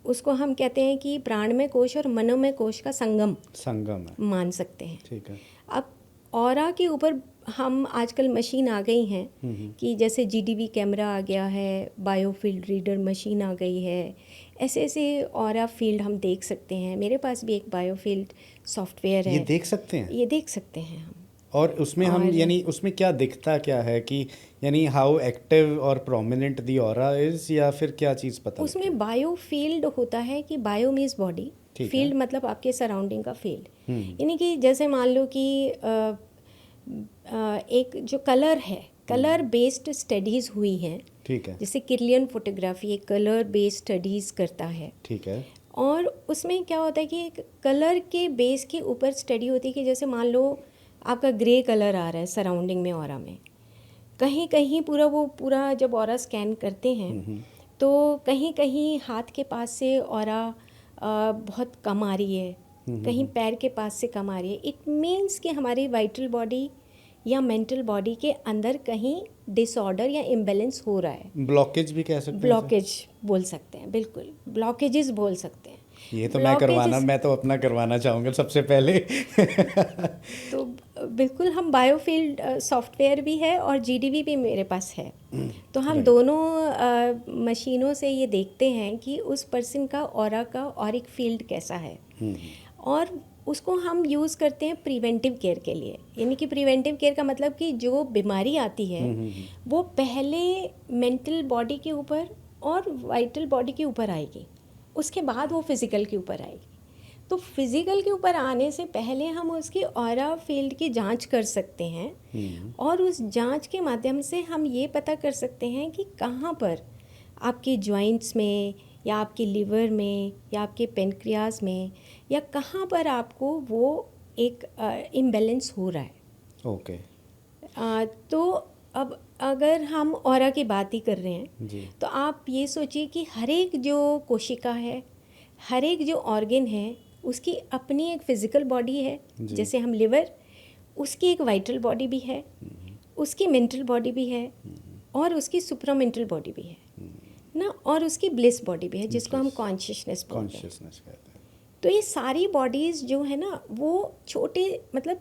Speaker 1: उसको हम कहते हैं कि प्राणमय कोश और मनोमय कोश का संगम
Speaker 2: है,
Speaker 1: मान सकते हैं।
Speaker 2: ठीक है।
Speaker 1: अब ऑरा के ऊपर हम आजकल मशीन आ गई हैं कि जैसे जीडीवी कैमरा आ गया है, बायोफील्ड रीडर मशीन आ गई है, ऐसे ऐसे ऑरा फील्ड हम देख सकते हैं। मेरे पास भी एक बायोफील्ड सॉफ्टवेयर है।
Speaker 2: ये देख सकते हैं?
Speaker 1: ये देख सकते हैं हम।
Speaker 2: और उसमें हम यानी उसमें क्या दिखता क्या है कि यानी हाउ एक्टिव और प्रोमिनेंट दी ऑरा इज, या फिर क्या चीज़ पता लगती है?
Speaker 1: उसमें बायोफील्ड होता है कि बायो मीन्स बॉडी,
Speaker 2: ठीक
Speaker 1: फील्ड
Speaker 2: है।
Speaker 1: मतलब आपके सराउंडिंग का फील्ड। यानी कि जैसे मान लो कि एक जो कलर है, कलर बेस्ड स्टडीज़ हुई हैं।
Speaker 2: ठीक है।
Speaker 1: जैसे किरलियन फोटोग्राफी एक कलर बेस्ड स्टडीज़ करता है।
Speaker 2: ठीक है।
Speaker 1: और उसमें क्या होता है कि एक कलर के बेस के ऊपर स्टडी होती है कि जैसे मान लो आपका ग्रे कलर आ रहा है सराउंडिंग में, ऑरा में, कहीं कहीं पूरा जब ऑरा स्कैन करते हैं तो कहीं कहीं हाथ के पास से ऑरा बहुत कम आ रही है, कहीं पैर के पास से कम आ रही है। इट मीन्स कि हमारी वाइटल बॉडी या मेंटल बॉडी के अंदर कहीं डिसऑर्डर या इम्बैलेंस हो रहा है।
Speaker 2: ब्लॉकेज भी कह सकते हैं?
Speaker 1: ब्लॉकेज बोल सकते हैं, बिल्कुल ब्लॉकेजेस बोल सकते हैं।
Speaker 2: ये तो मैं तो अपना करवाना चाहूँगा सबसे पहले।
Speaker 1: तो बिल्कुल हम बायोफील्ड सॉफ्टवेयर भी है और जीडीवी भी मेरे पास है। तो हम दोनों मशीनों से ये देखते हैं कि उस पर्सन का ऑरा का ऑरिक फील्ड कैसा है, और उसको हम यूज़ करते हैं प्रिवेंटिव केयर के लिए। यानी कि प्रिवेंटिव केयर का मतलब कि जो बीमारी आती है वो पहले मेंटल बॉडी के ऊपर और वाइटल बॉडी के ऊपर आएगी, उसके बाद वो फिज़िकल के ऊपर आएगी। तो फिज़िकल के ऊपर आने से पहले हम उसकी ऑरा फील्ड की जांच कर सकते हैं, और उस जांच के माध्यम से हम ये पता कर सकते हैं कि कहाँ पर आपके जॉइंट्स में या आपके लिवर में या आपके पेनक्रियाज में या कहाँ पर आपको वो एक इम्बैलेंस हो रहा है।
Speaker 2: ओके।
Speaker 1: तो अब अगर हम ऑरा की बात ही कर रहे हैं
Speaker 2: जी।
Speaker 1: तो आप ये सोचिए कि हर एक जो कोशिका है, हर एक जो ऑर्गन है, उसकी अपनी एक फिज़िकल बॉडी है। जैसे हम लिवर, उसकी एक वाइटल बॉडी भी है, उसकी मेंटल बॉडी भी है, और उसकी सुप्रामेंटल बॉडी भी है ना, और उसकी ब्लिस बॉडी भी है जिसको हम कॉन्शियसनेस बोलते हैं।
Speaker 2: कहते हैं।
Speaker 1: तो ये सारी बॉडीज़ जो है ना वो छोटे मतलब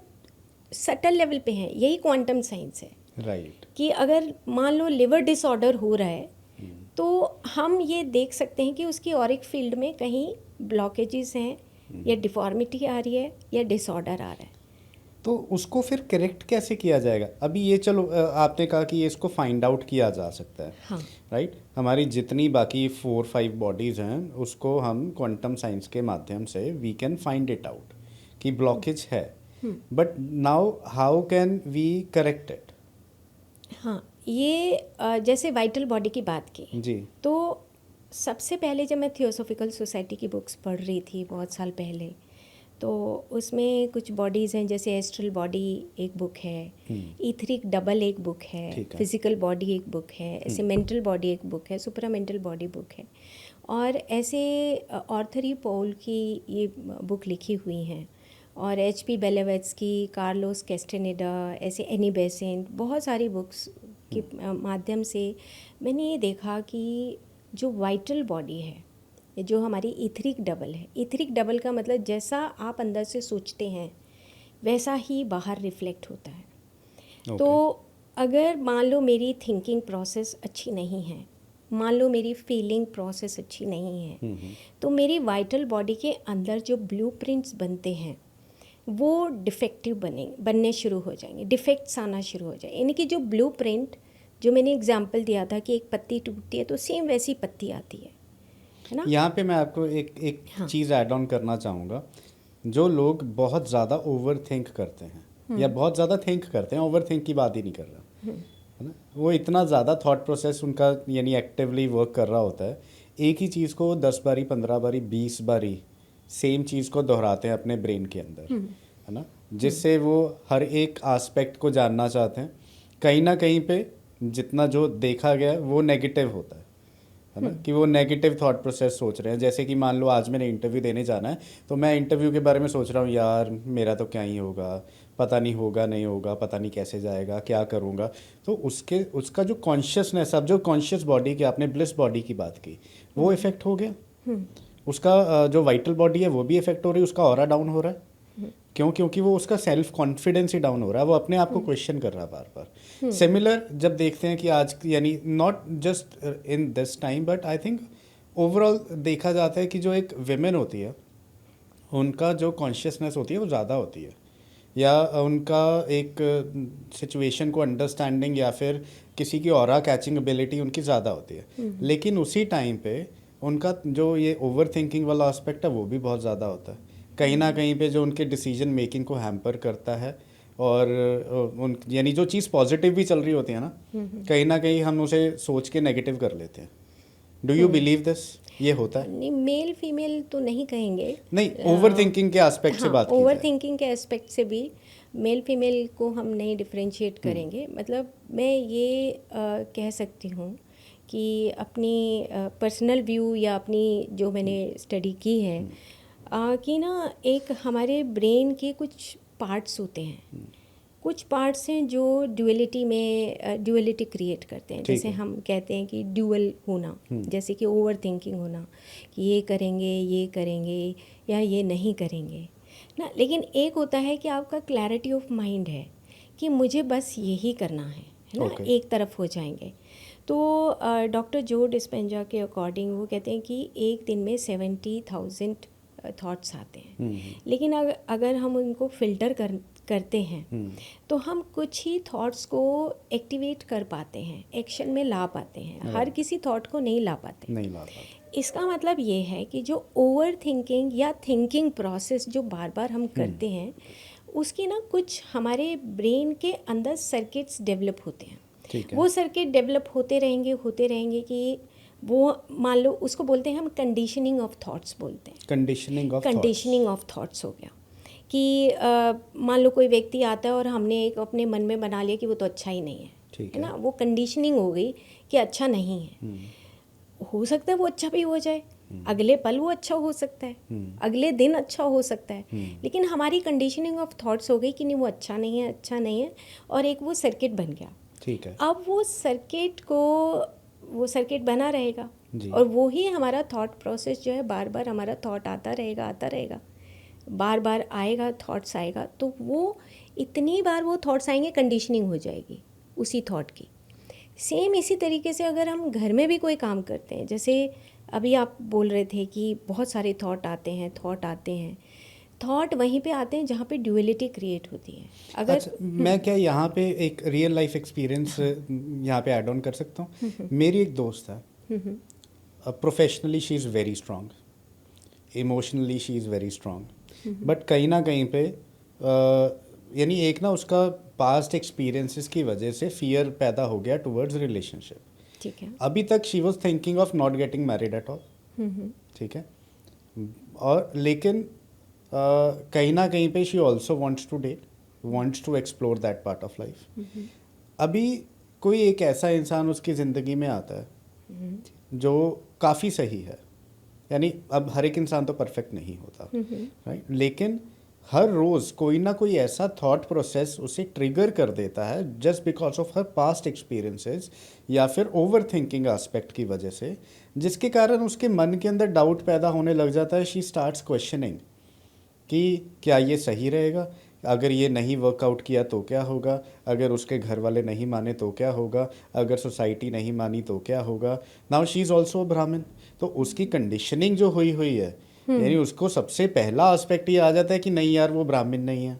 Speaker 1: सटल लेवल पे हैं। यही क्वांटम साइंस है।
Speaker 2: राइट।
Speaker 1: कि अगर मान लो लिवर डिसऑर्डर हो रहा है तो हम ये देख सकते हैं कि उसकी ऑरिक फील्ड में कहीं ब्लॉकेजेस हैं, या डिफॉर्मिटी आ रही है, या डिसऑर्डर आ रहा है।
Speaker 2: तो उसको फिर करेक्ट कैसे किया जाएगा? अभी ये चलो आपने कहा कि ये इसको फाइंड आउट किया जा सकता है।
Speaker 1: हाँ।
Speaker 2: राइट। हमारी जितनी बाकी 4-5 बॉडीज़ हैं उसको हम क्वांटम साइंस के माध्यम से we can find it out कि ब्लॉकेज है, but now how can we correct it?
Speaker 1: हाँ, ये जैसे वाइटल बॉडी की बात की
Speaker 2: जी।
Speaker 1: तो सबसे पहले जब मैं थियोसॉफिकल सोसाइटी की बुक्स पढ़ रही थी बहुत साल पहले, तो उसमें कुछ बॉडीज़ हैं, जैसे एस्ट्रल बॉडी एक बुक है, ईथरिक डबल एक बुक है, फिजिकल बॉडी एक बुक है, ऐसे मेंटल बॉडी एक बुक है, सुपरा मेंटल बॉडी बुक है, और ऐसे ऑर्थर पॉल की ये बुक लिखी हुई हैं, और HP बेलेवेट्स्की, कार्लोस कैस्टेनेडा, ऐसे एनी बेसेंट, बहुत सारी बुक्स के माध्यम से मैंने ये देखा कि जो वाइटल बॉडी है, जो हमारी ईथरिक डबल है, ईथरिक डबल का मतलब जैसा आप अंदर से सोचते हैं वैसा ही बाहर रिफ्लेक्ट होता है। तो अगर मान लो मेरी थिंकिंग प्रोसेस अच्छी नहीं है, मान लो मेरी फीलिंग प्रोसेस अच्छी नहीं है, तो मेरी वाइटल बॉडी के अंदर जो ब्लूप्रिंट्स बनते हैं वो डिफेक्टिव बनने शुरू हो जाएंगे, डिफेक्ट्स आना शुरू हो जाए। यानी कि जो ब्लूप्रिंट, जो मैंने एग्जांपल दिया था कि एक पत्ती टूटती है तो सेम वैसी पत्ती आती है ना।
Speaker 2: यहाँ पे मैं आपको एक चीज़ ऐड ऑन करना चाहूँगा। जो लोग बहुत ज़्यादा ओवर थिंक करते हैं या बहुत ज़्यादा थिंक करते हैं, ओवर थिंक की बात ही नहीं कर रहा, है ना, वो इतना ज़्यादा थॉट प्रोसेस उनका यानी एक्टिवली वर्क कर रहा होता है, एक ही चीज़ को 10 बारी 15 बारी 20 बारी सेम चीज़ को दोहराते हैं अपने ब्रेन के अंदर, है ना, जिससे वो हर एक आस्पेक्ट को जानना चाहते हैं। कहीं ना कहीं पे जितना जो देखा गया वो नेगेटिव होता है ना, कि वो नेगेटिव थॉट प्रोसेस सोच रहे हैं। जैसे कि मान लो आज मैंने इंटरव्यू देने जाना है तो मैं इंटरव्यू के बारे में सोच रहा हूँ, यार मेरा तो क्या ही होगा, पता नहीं होगा नहीं होगा, पता नहीं कैसे जाएगा, क्या करूँगा। तो उसका जो कॉन्शियसनेस, अब जो कॉन्शियस बॉडी की आपने ब्लिस बॉडी की बात की, वो इफेक्ट हो गया, उसका जो वाइटल बॉडी है वो भी इफेक्ट हो रही है, उसका ऑरा डाउन हो रहा है। क्यों? क्योंकि वो उसका सेल्फ कॉन्फिडेंस ही डाउन हो रहा है, वो अपने आप को क्वेश्चन कर रहा है बार बार। सिमिलर जब देखते हैं कि आज यानी not just in this time but I think overall देखा जाता है कि जो एक विमेन होती है उनका जो कॉन्शियसनेस होती है वो ज़्यादा होती है, या उनका एक सिचुएशन को अंडरस्टैंडिंग या फिर किसी की ऑरा कैचिंग एबिलिटी उनकी ज़्यादा होती है। लेकिन उसी टाइम पे उनका जो ये ओवर थिंकिंग वाला एस्पेक्ट है वो भी बहुत ज़्यादा होता है, कहीं ना कहीं पे जो उनके डिसीजन मेकिंग को हैम्पर करता है। और उन यानी जो चीज़ पॉजिटिव भी चल रही होती है ना, कहीं ना कहीं हम उसे सोच के नेगेटिव कर लेते हैं। Do you believe this? ये होता है?
Speaker 1: नहीं, मेल फीमेल तो नहीं कहेंगे,
Speaker 2: नहीं, ओवर थिंकिंग के एस्पेक्ट से बात की
Speaker 1: ओवर
Speaker 2: जाए।
Speaker 1: थिंकिंग के एस्पेक्ट से भी मेल फीमेल को हम नहीं डिफरेंशिएट करेंगे। मतलब मैं ये कह सकती हूँ कि अपनी पर्सनल व्यू या अपनी जो मैंने स्टडी की है कि ना एक हमारे ब्रेन के कुछ पार्ट्स होते हैं, कुछ पार्ट्स हैं जो ड्यूअलिटी क्रिएट करते हैं। जैसे हम कहते हैं कि ड्यूअल होना, जैसे कि ओवर थिंकिंग होना कि ये करेंगे या ये नहीं करेंगे ना। लेकिन एक होता है कि आपका क्लैरिटी ऑफ माइंड है कि मुझे बस यही करना है ना, एक तरफ हो जाएंगे। तो डॉक्टर जो डिस्पेंजा के अकॉर्डिंग वो कहते हैं कि एक दिन में 70,000 थॉट्स आते हैं। लेकिन अगर हम उनको फिल्टर करते हैं तो हम कुछ ही थॉट्स को एक्टिवेट कर पाते हैं, एक्शन में ला पाते हैं। हर किसी थॉट को नहीं ला पाते। इसका मतलब ये है कि जो ओवर थिंकिंग या थिंकिंग प्रोसेस जो बार बार हम करते हैं उसकी ना कुछ हमारे ब्रेन के अंदर सर्किट्स डेवलप होते हैं। वो सर्किट डेवलप होते रहेंगे कि वो मान लो उसको बोलते हैं हम कंडीशनिंग ऑफ थॉट्स बोलते हैं। कंडीशनिंग ऑफ थॉट्स हो गया कि मान लो कोई व्यक्ति आता है और हमने एक अपने मन में बना लिया कि वो तो अच्छा ही नहीं है ना, वो कंडीशनिंग हो गई कि अच्छा नहीं है। हो सकता है वो अच्छा भी हो जाए, अगले पल वो अच्छा हो सकता है, अगले दिन अच्छा हो सकता है, लेकिन हमारी कंडीशनिंग ऑफ थॉट्स हो गई कि नहीं वो अच्छा नहीं है और एक वो सर्किट बन गया।
Speaker 2: ठीक है।
Speaker 1: अब वो सर्किट बना रहेगा और वो ही हमारा थॉट प्रोसेस जो है, बार बार हमारा थॉट आता रहेगा, बार बार आएगा, थॉट्स आएगा, तो वो इतनी बार वो थॉट्स आएंगे, कंडीशनिंग हो जाएगी उसी थॉट की। सेम इसी तरीके से अगर हम घर में भी कोई काम करते हैं, जैसे अभी आप बोल रहे थे कि बहुत सारे थॉट आते हैं, थॉट वहीं पे आते हैं जहाँ पे ड्यूअलिटी क्रिएट होती है। अगर
Speaker 2: अच्छा, मैं क्या यहाँ पे एक रियल लाइफ एक्सपीरियंस यहाँ पे ऐड ऑन कर सकता हूँ। मेरी एक दोस्त है, professionally she is very strong, emotionally she is very strong, but कहीं ना कहीं पे यानी एक ना उसका पास्ट एक्सपीरियंसेस की वजह से फियर पैदा हो गया टुवर्ड्स रिलेशनशिप।
Speaker 1: ठीक है।
Speaker 2: अभी तक she was thinking of not getting married at all. ठीक है। और लेकिन कहीं ना कहीं पे she also wants to date, wants to explore that part of life. अभी कोई एक ऐसा इंसान उसकी ज़िंदगी में आता है जो काफ़ी सही है, यानी अब हर एक इंसान तो परफेक्ट नहीं होता, राइट, लेकिन हर रोज़ कोई ना कोई ऐसा थॉट प्रोसेस उसे ट्रिगर कर देता है just because of her past experiences या फिर ओवर थिंकिंग एस्पेक्ट की वजह से, जिसके कारण उसके मन के अंदर डाउट पैदा होने लग जाता है। शी स्टार्ट्स क्वेश्चनिंग कि क्या ये सही रहेगा, अगर ये नहीं वर्कआउट किया तो क्या होगा, अगर उसके घर वाले नहीं माने तो क्या होगा, अगर सोसाइटी नहीं मानी तो क्या होगा। नाउ शी इज़ ऑल्सो ब्राह्मण, तो उसकी कंडीशनिंग जो हुई है, यानी उसको सबसे पहला एस्पेक्ट ये आ जाता है कि नहीं यार वो ब्राह्मण नहीं है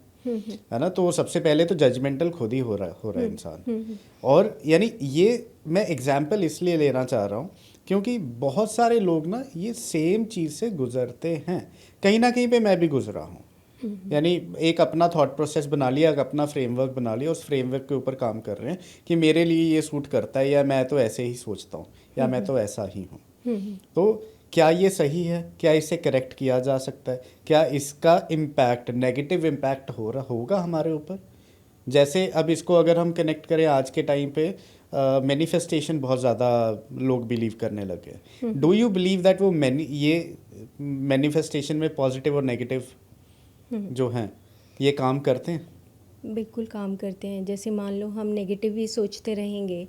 Speaker 2: ना, तो सबसे पहले तो जजमेंटल खुद ही हो रहा है इंसान। और यानी ये मैं एग्जाम्पल इसलिए लेना चाह रहा हूँ क्योंकि बहुत सारे लोग ना ये सेम चीज़ से गुजरते हैं, कहीं ना कहीं पे मैं भी गुजरा हूँ। यानी एक अपना थॉट प्रोसेस बना लिया, एक अपना फ्रेमवर्क बना लिया, उस फ्रेमवर्क के ऊपर काम कर रहे हैं कि मेरे लिए ये सूट करता है, या मैं तो ऐसे ही सोचता हूँ, या मैं तो ऐसा ही हूँ। तो क्या ये सही है? क्या इसे करेक्ट किया जा सकता है? क्या इसका इम्पैक्ट, नेगेटिव इम्पैक्ट होगा हमारे ऊपर? जैसे अब इसको अगर हम कनेक्ट करें आज के टाइम पे, मैनिफेस्टेशन बहुत ज़्यादा लोग बिलीव करने लगे। डू यू बिलीव दैट वो ये मैनिफेस्टेशन में पॉजिटिव और नेगेटिव जो हैं ये काम करते हैं?
Speaker 1: बिल्कुल काम करते हैं। जैसे मान लो हम नेगेटिव ही सोचते रहेंगे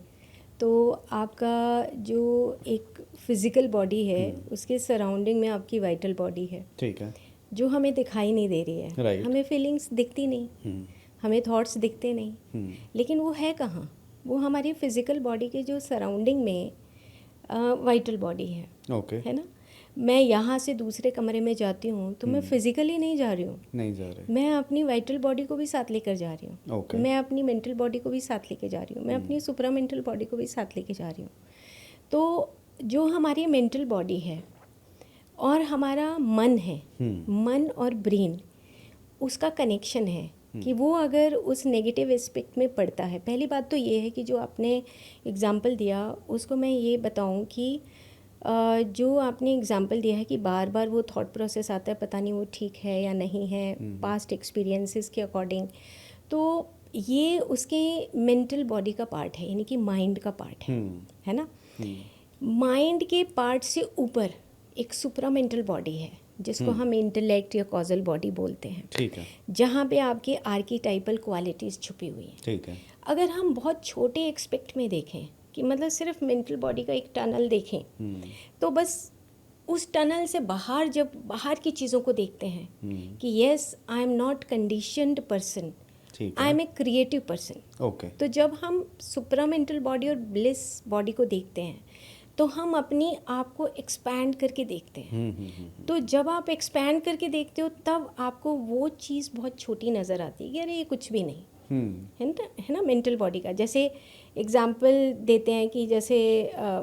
Speaker 1: तो आपका जो एक फिज़िकल बॉडी है उसके सराउंडिंग में आपकी वाइटल बॉडी है।
Speaker 2: ठीक है।
Speaker 1: जो हमें दिखाई नहीं दे रही है।
Speaker 2: Right.
Speaker 1: हमें फीलिंग्स दिखती नहीं, हमें थॉट्स दिखते नहीं, लेकिन वो है कहाँ? वो हमारी फिजिकल बॉडी के जो सराउंडिंग में वाइटल बॉडी है।
Speaker 2: ओके।
Speaker 1: है ना? मैं यहाँ से दूसरे कमरे में जाती हूँ तो मैं फिजिकली नहीं जा रही हूँ,
Speaker 2: नहीं जा रहे।
Speaker 1: मैं अपनी वाइटल बॉडी को भी साथ लेकर जा रही हूँ।
Speaker 2: ओके।
Speaker 1: मैं अपनी मेंटल बॉडी को भी साथ लेके जा रही हूँ, मैं अपनी सुपरा मेंटल बॉडी को भी साथ लेके जा रही हूँ। तो जो हमारी मेंटल बॉडी है और हमारा मन है, मन और ब्रेन, उसका कनेक्शन है कि वो अगर उस नेगेटिव एस्पेक्ट में पड़ता है। पहली बात तो ये है कि जो आपने एग्जाम्पल दिया उसको मैं ये बताऊं कि जो आपने एग्जाम्पल दिया है कि बार बार वो थॉट प्रोसेस आता है, पता नहीं वो ठीक है या नहीं है, पास्ट एक्सपीरियंसेस के अकॉर्डिंग, तो ये उसके मेंटल बॉडी का पार्ट है, यानी कि माइंड का पार्ट है ना। माइंड के पार्ट से ऊपर एक सुपरा मेंटल बॉडी है जिसको हम इंटेलेक्ट या कॉजल बॉडी बोलते हैं।
Speaker 2: ठीक है।
Speaker 1: जहाँ पे आपके आर्कीटाइपल क्वालिटीज़ छुपी हुई हैं।
Speaker 2: ठीक है।
Speaker 1: अगर हम बहुत छोटे एक्सपेक्ट में देखें कि मतलब सिर्फ मेंटल बॉडी का एक टनल देखें, तो बस उस टनल से बाहर जब बाहर की चीज़ों को देखते हैं कि yes I am not conditioned person, I am a creative person.
Speaker 2: Okay.
Speaker 1: तो जब हम सुपरा मेंटल बॉडी और ब्लिस बॉडी को देखते हैं तो हम अपनी आप को एक्सपैंड करके देखते हैं। तो जब आप एक्सपैंड करके देखते हो तब आपको वो चीज़ बहुत छोटी नज़र आती है कि अरे ये कुछ भी नहीं है ना मेंटल बॉडी का। जैसे एग्जाम्पल देते हैं कि जैसे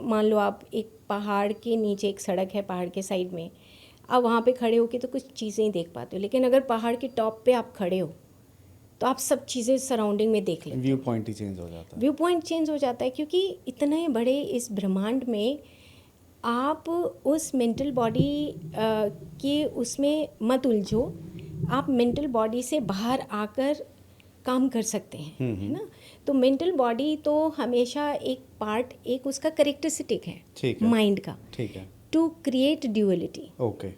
Speaker 1: मान लो आप एक पहाड़ के नीचे एक सड़क है, पहाड़ के साइड में आप वहाँ पे खड़े होके तो कुछ चीज़ें ही देख पाते हो, लेकिन अगर पहाड़ के टॉप पे आप खड़े हो तो आप सब चीज़ें सराउंडिंग में देख लेते हो।
Speaker 2: व्यू पॉइंट ही चेंज हो जाता है।
Speaker 1: व्यू पॉइंट चेंज हो जाता है क्योंकि इतने बड़े इस ब्रह्मांड में आप उस मेंटल बॉडी के उसमें मत उलझो, आप मेंटल बॉडी से बाहर आकर काम कर सकते हैं, है ना। तो मेंटल बॉडी तो हमेशा एक पार्ट, एक उसका करेक्टरिस्टिक है माइंड का,
Speaker 2: ठीक है,
Speaker 1: टू क्रिएट ड्यूअलिटी।
Speaker 2: ओके।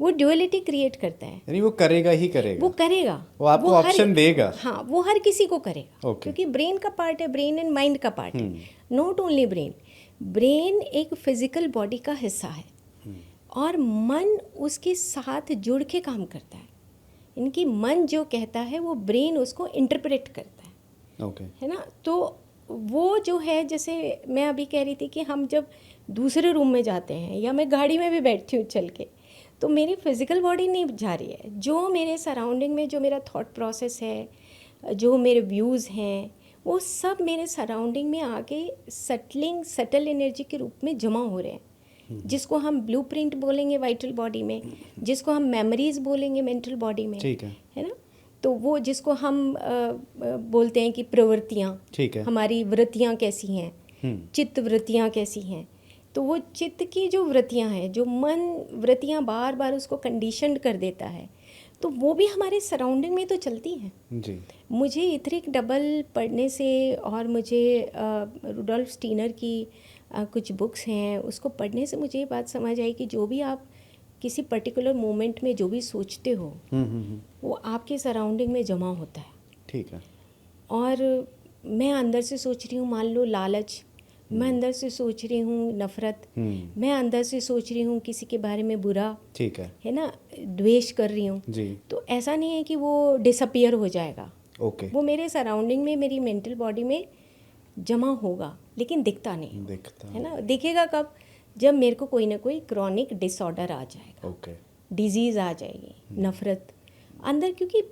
Speaker 1: वो ड्यूअलिटी क्रिएट करता है,
Speaker 2: यानी वो करेगा ही करेगा,
Speaker 1: वो करेगा,
Speaker 2: वो आपको ऑप्शन देगा।
Speaker 1: हाँ, वो हर किसी को करेगा,
Speaker 2: okay.
Speaker 1: क्योंकि ब्रेन का पार्ट है, ब्रेन एंड माइंड का पार्ट है, नॉट ओनली ब्रेन। ब्रेन एक फिजिकल बॉडी का हिस्सा है और मन उसके साथ जुड़ के काम करता है। इनकी मन जो कहता है वो ब्रेन उसको इंटरप्रेट करता है,
Speaker 2: okay.
Speaker 1: है ना। तो वो जो है, जैसे मैं अभी कह रही थी कि हम जब दूसरे रूम में जाते हैं या मैं गाड़ी में भी बैठती हूँ चल के, तो मेरी फिज़िकल बॉडी नहीं जा रही है, जो मेरे सराउंडिंग में जो मेरा थॉट प्रोसेस है, जो मेरे व्यूज़ हैं, वो सब मेरे सराउंडिंग में आके सटल एनर्जी के रूप में जमा हो रहे हैं, जिसको हम ब्लूप्रिंट बोलेंगे वाइटल बॉडी में, जिसको हम मेमोरीज बोलेंगे मेंटल बॉडी में,
Speaker 2: ठीक
Speaker 1: है ना। तो वो जिसको हम बोलते हैं कि प्रवृत्तियाँ,
Speaker 2: ठीक है,
Speaker 1: हमारी वृत्तियाँ कैसी हैं, चित्त वृत्तियाँ कैसी हैं। तो वो चित्त की जो वृत्तियाँ हैं, जो मन वृत्तियाँ बार बार उसको कंडीशनड कर देता है, तो वो भी हमारे सराउंडिंग में तो चलती हैं
Speaker 2: जी।
Speaker 1: मुझे इथरिक डबल पढ़ने से और मुझे रुडोल्फ स्टीनर की कुछ बुक्स हैं उसको पढ़ने से मुझे ये बात समझ आई कि जो भी आप किसी पर्टिकुलर मोमेंट में जो भी सोचते हो वो आपके सराउंडिंग में जमा होता है।
Speaker 2: ठीक है।
Speaker 1: और मैं अंदर से सोच रही हूँ, मान लो लालच, मैं अंदर से सोच रही हूँ नफ़रत, मैं अंदर से सोच रही हूँ किसी के बारे में बुरा,
Speaker 2: ठीक है
Speaker 1: ना, द्वेष कर रही हूँ
Speaker 2: जी, तो
Speaker 1: ऐसा नहीं है कि वो डिसअपियर हो जाएगा,
Speaker 2: ओके,
Speaker 1: वो मेरे सराउंडिंग में, मेरी मेंटल बॉडी में जमा होगा, लेकिन दिखता नहीं,
Speaker 2: दिखता
Speaker 1: है ना। दिखेगा कब? जब मेरे को कोई ना कोई क्रॉनिक डिसऑर्डर आ जाएगा,
Speaker 2: ओके,
Speaker 1: डिजीज़ आ जाएगी, नफ़रत अंदर, क्योंकि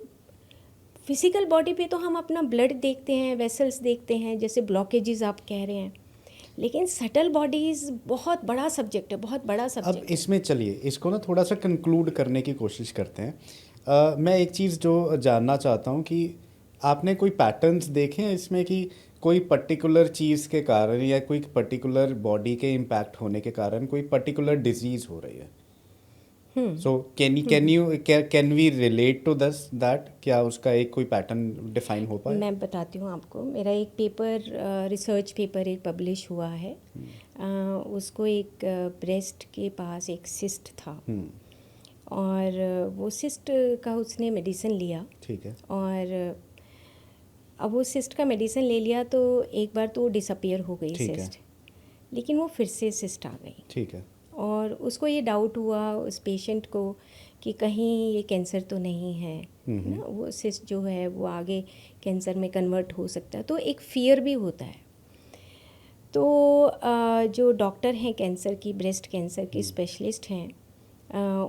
Speaker 1: फिजिकल बॉडी पे तो हम अपना ब्लड देखते हैं, वेसल्स देखते हैं, जैसे ब्लॉकेजेस आप कह रहे हैं, लेकिन सटल बॉडीज़ बहुत बड़ा सब्जेक्ट है, बहुत बड़ा सब्जेक्ट।
Speaker 2: अब इसमें चलिए इसको ना थोड़ा सा कंक्लूड करने की कोशिश करते हैं। मैं एक चीज़ जो जानना चाहता हूँ कि आपने कोई पैटर्न्स देखे हैं इसमें कि कोई पर्टिकुलर चीज़ के कारण या कोई पर्टिकुलर बॉडी के इम्पैक्ट होने के कारण कोई पर्टिकुलर डिजीज़ हो रही है? So can we relate to this that, क्या उसका एक कोई पैटर्न डिफाइन हो पाए? मैं
Speaker 1: बताती हूँ आपको। मेरा एक पेपर, रिसर्च पेपर एक पब्लिश हुआ है, उसको एक ब्रेस्ट के पास एक सिस्ट था और वो सिस्ट का उसने मेडिसिन लिया,
Speaker 2: ठीक है,
Speaker 1: और अब वो सिस्ट का मेडिसिन ले लिया तो एक बार तो डिसअपियर हो गई सिस्ट, लेकिन वो फिर से सिस्ट आ गई,
Speaker 2: ठीक है,
Speaker 1: और उसको ये डाउट हुआ उस पेशेंट को कि कहीं ये कैंसर तो नहीं है ना, वो सिस्ट जो है वो आगे कैंसर में कन्वर्ट हो सकता है, तो एक फियर भी होता है। तो जो डॉक्टर हैं कैंसर की, ब्रेस्ट कैंसर के स्पेशलिस्ट हैं,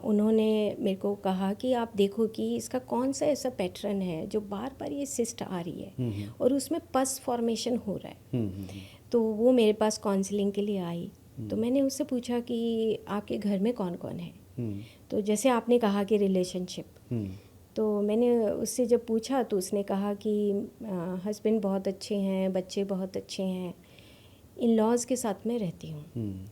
Speaker 1: उन्होंने मेरे को कहा कि आप देखो कि इसका कौन सा ऐसा पैटर्न है जो बार बार ये सिस्ट आ रही है और उसमें पस फॉर्मेशन हो रहा है। तो वो मेरे पास काउंसलिंग के लिए आई। तो मैंने उससे पूछा कि आपके घर में कौन कौन है। तो जैसे आपने कहा कि रिलेशनशिप, तो मैंने उससे जब पूछा तो उसने कहा कि हस्बैंड बहुत अच्छे हैं, बच्चे बहुत अच्छे हैं, इन लॉज के साथ में रहती हूँ।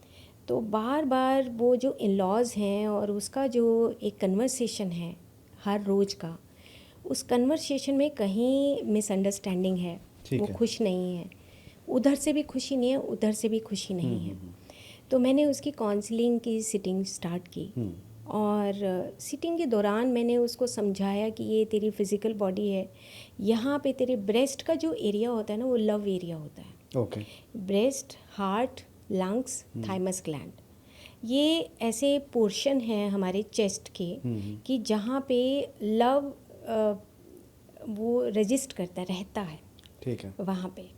Speaker 1: तो बार बार वो जो इन लॉज हैं और उसका जो एक कन्वर्सेशन है हर रोज़ का, उस कन्वर्सेशन में कहीं मिसअंडरस्टैंडिंग है, वो खुश नहीं है, उधर से भी खुशी नहीं है, उधर से भी खुशी नहीं है। तो मैंने उसकी काउंसलिंग की सिटिंग स्टार्ट की और सिटिंग के दौरान मैंने उसको समझाया कि ये तेरी फिज़िकल बॉडी है, यहाँ पे तेरे ब्रेस्ट का जो एरिया होता है ना वो लव एरिया होता है।
Speaker 2: Okay.
Speaker 1: Breast, heart, lungs, thymus gland, ये ऐसे पोर्शन हैं हमारे चेस्ट के कि जहाँ पे लव वो रजिस्ट करता रहता है,
Speaker 2: ठीक है,
Speaker 1: वहाँ पे।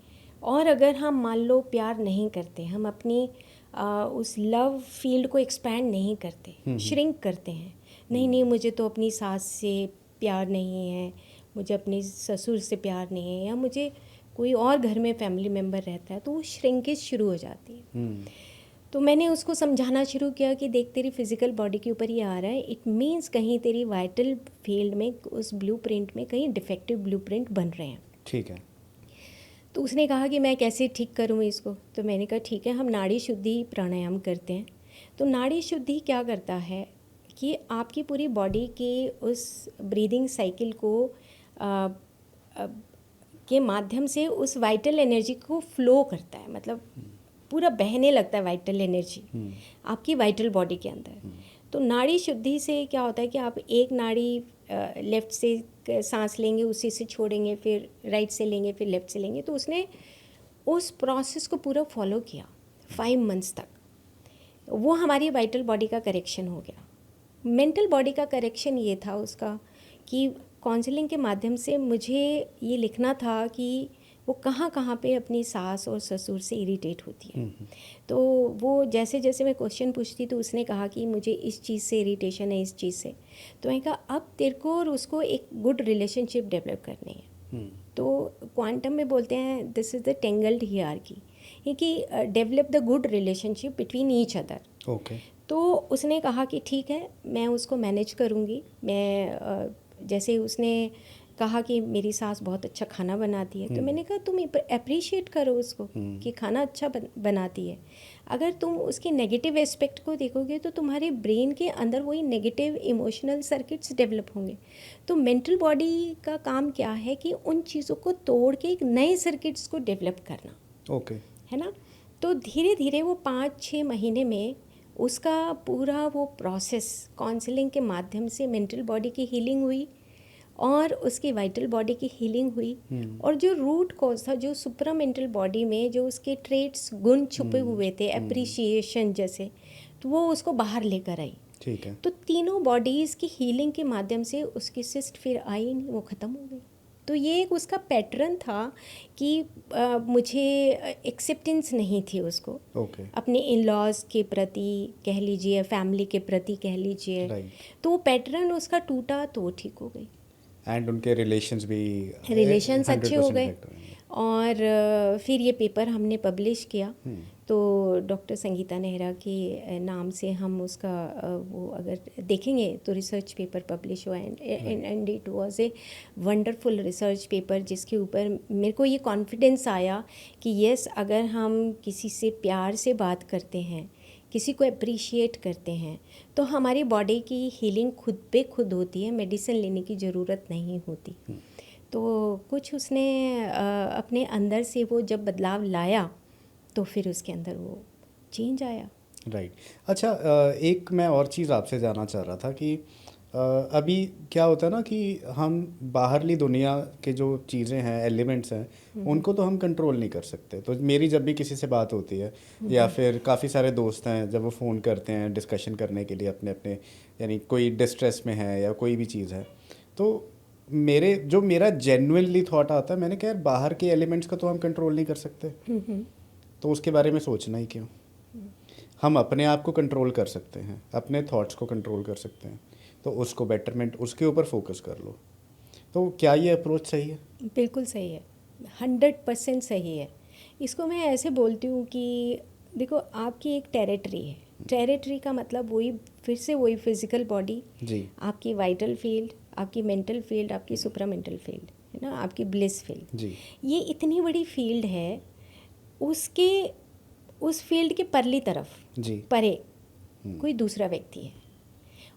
Speaker 1: और अगर हम मान लो प्यार नहीं करते, हम अपनी उस लव फील्ड को एक्सपैंड नहीं करते, श्रिंक करते हैं, नहीं नहीं मुझे तो अपनी सास से प्यार नहीं है, मुझे अपने ससुर से प्यार नहीं है, या मुझे कोई और घर में फैमिली मेम्बर रहता है, तो वो श्रिंकेज शुरू हो जाती है। तो मैंने उसको समझाना शुरू किया कि देख तेरी फिज़िकल बॉडी के ऊपर ये आ रहा है, इट मीन्स कहीं तेरी वाइटल फील्ड में उस ब्लूप्रिंट में कहीं डिफेक्टिव ब्लूप्रिंट बन रहे हैं।
Speaker 2: ठीक है।
Speaker 1: तो उसने कहा कि मैं कैसे ठीक करूँ इसको। तो मैंने कहा ठीक है, हम नाड़ी शुद्धि प्राणायाम करते हैं। तो नाड़ी शुद्धि क्या करता है कि आपकी पूरी बॉडी के उस ब्रीदिंग साइकिल को के माध्यम से उस वाइटल एनर्जी को फ्लो करता है, मतलब पूरा बहने लगता है वाइटल एनर्जी आपकी वाइटल बॉडी के अंदर। तो नाड़ी शुद्धि से क्या होता है कि आप एक नाड़ी लेफ़्ट से सांस लेंगे, उसी से छोड़ेंगे, फिर राइट से लेंगे, फिर लेफ़्ट से लेंगे। तो उसने उस प्रोसेस को पूरा फॉलो किया 5 मंथ्स तक। वो हमारी वाइटल बॉडी का करेक्शन हो गया। मेंटल बॉडी का करेक्शन ये था उसका कि काउंसलिंग के माध्यम से मुझे ये लिखना था कि वो कहाँ कहाँ पे अपनी सास और ससुर से इरिटेट होती है। तो वो जैसे जैसे मैं क्वेश्चन पूछती तो उसने कहा कि मुझे इस चीज़ से इरिटेशन है, इस चीज़ से। तो मैंने कहा अब तेरे को और उसको एक गुड रिलेशनशिप डेवलप करनी है। तो क्वांटम में बोलते हैं this is the tangled hierarchy, कि develop the good relationship between each other.
Speaker 2: Okay.
Speaker 1: तो उसने कहा कि ठीक है, मैं उसको मैनेज करूँगी। मैं जैसे उसने कहा कि मेरी सास बहुत अच्छा खाना बनाती है, तो मैंने कहा तुम अप्रिशिएट करो उसको कि खाना अच्छा बनाती है। अगर तुम उसके नेगेटिव एस्पेक्ट को देखोगे तो तुम्हारे ब्रेन के अंदर वही नेगेटिव इमोशनल सर्किट्स डेवलप होंगे। तो मेंटल बॉडी का काम क्या है कि उन चीज़ों को तोड़ के एक नए सर्किट्स को डेवलप करना।
Speaker 2: ओके।
Speaker 1: है ना। तो धीरे धीरे वो 5-6 महीने में उसका पूरा वो प्रोसेस काउंसलिंग के माध्यम से मेंटल बॉडी की हीलिंग हुई और उसकी वाइटल बॉडी की हीलिंग हुई। और जो रूट कॉज था, जो सुप्रा मेंटल बॉडी में जो उसके ट्रेट्स गुण छुपे हुए थे, एप्रिसिएशन जैसे, तो वो उसको बाहर लेकर आई।
Speaker 2: ठीक है।
Speaker 1: तो तीनों बॉडीज़ की हीलिंग के माध्यम से उसकी सिस्ट फिर आई नहीं, वो ख़त्म हो गई। तो ये एक उसका पैटर्न था कि मुझे एक्सेप्टेंस नहीं थी उसको
Speaker 2: ओके।
Speaker 1: अपने इन लॉज के प्रति कह लीजिए, फैमिली के प्रति कह लीजिए।
Speaker 2: राइट।
Speaker 1: तो वो पैटर्न उसका टूटा तो ठीक हो गई।
Speaker 2: एंड उनके रिलेशंस भी
Speaker 1: रिलेशंस अच्छे हो गए।
Speaker 2: 100%
Speaker 1: और फिर ये पेपर हमने पब्लिश किया। तो डॉक्टर संगीता नेहरा के नाम से हम उसका वो अगर देखेंगे तो रिसर्च पेपर पब्लिश हुआ and it was a wonderful research paper, जिसके ऊपर मेरे को ये कॉन्फिडेंस आया कि यस, अगर हम किसी से प्यार से बात करते हैं, किसी को अप्रिशिएट करते हैं, तो हमारी बॉडी की हीलिंग खुद पे खुद होती है, मेडिसिन लेने की ज़रूरत नहीं होती। तो कुछ उसने अपने अंदर से वो जब बदलाव लाया तो फिर उसके अंदर वो चेंज आया।
Speaker 2: राइट। अच्छा, एक मैं और चीज़ आपसे जानना चाह रहा था कि अभी क्या होता है ना कि हम बाहरली दुनिया के जो चीज़ें हैं, एलिमेंट्स हैं, उनको तो हम कंट्रोल नहीं कर सकते। तो मेरी जब भी किसी से बात होती है या फिर काफ़ी सारे दोस्त हैं, जब वो फ़ोन करते हैं डिस्कशन करने के लिए अपने अपने, यानी कोई डिस्ट्रेस में है या कोई भी चीज़ है, तो मेरा जेन्युइनली थॉट आता है, मैंने कहा यार बाहर के एलिमेंट्स का तो हम कंट्रोल नहीं कर सकते, तो उसके बारे में सोचना ही क्यों। हम अपने आप को कंट्रोल कर सकते हैं, अपने थॉट्स को कंट्रोल कर सकते हैं, तो उसको बेटरमेंट, उसके ऊपर फोकस कर लो। तो क्या ये अप्रोच सही है?
Speaker 1: बिल्कुल सही है, 100% सही है। इसको मैं ऐसे बोलती हूँ कि देखो, आपकी एक टेरिटरी है। टेरिटरी का मतलब वही, फिर से वही फिजिकल बॉडी,
Speaker 2: जी
Speaker 1: आपकी वाइटल फील्ड, आपकी मेंटल फील्ड, आपकी सुप्रामेंटल फील्ड, है ना, आपकी ब्लिस फील्ड।
Speaker 2: जी
Speaker 1: ये इतनी बड़ी फील्ड है, उसके उस फील्ड के परली तरफ,
Speaker 2: जी
Speaker 1: परे कोई दूसरा व्यक्ति है।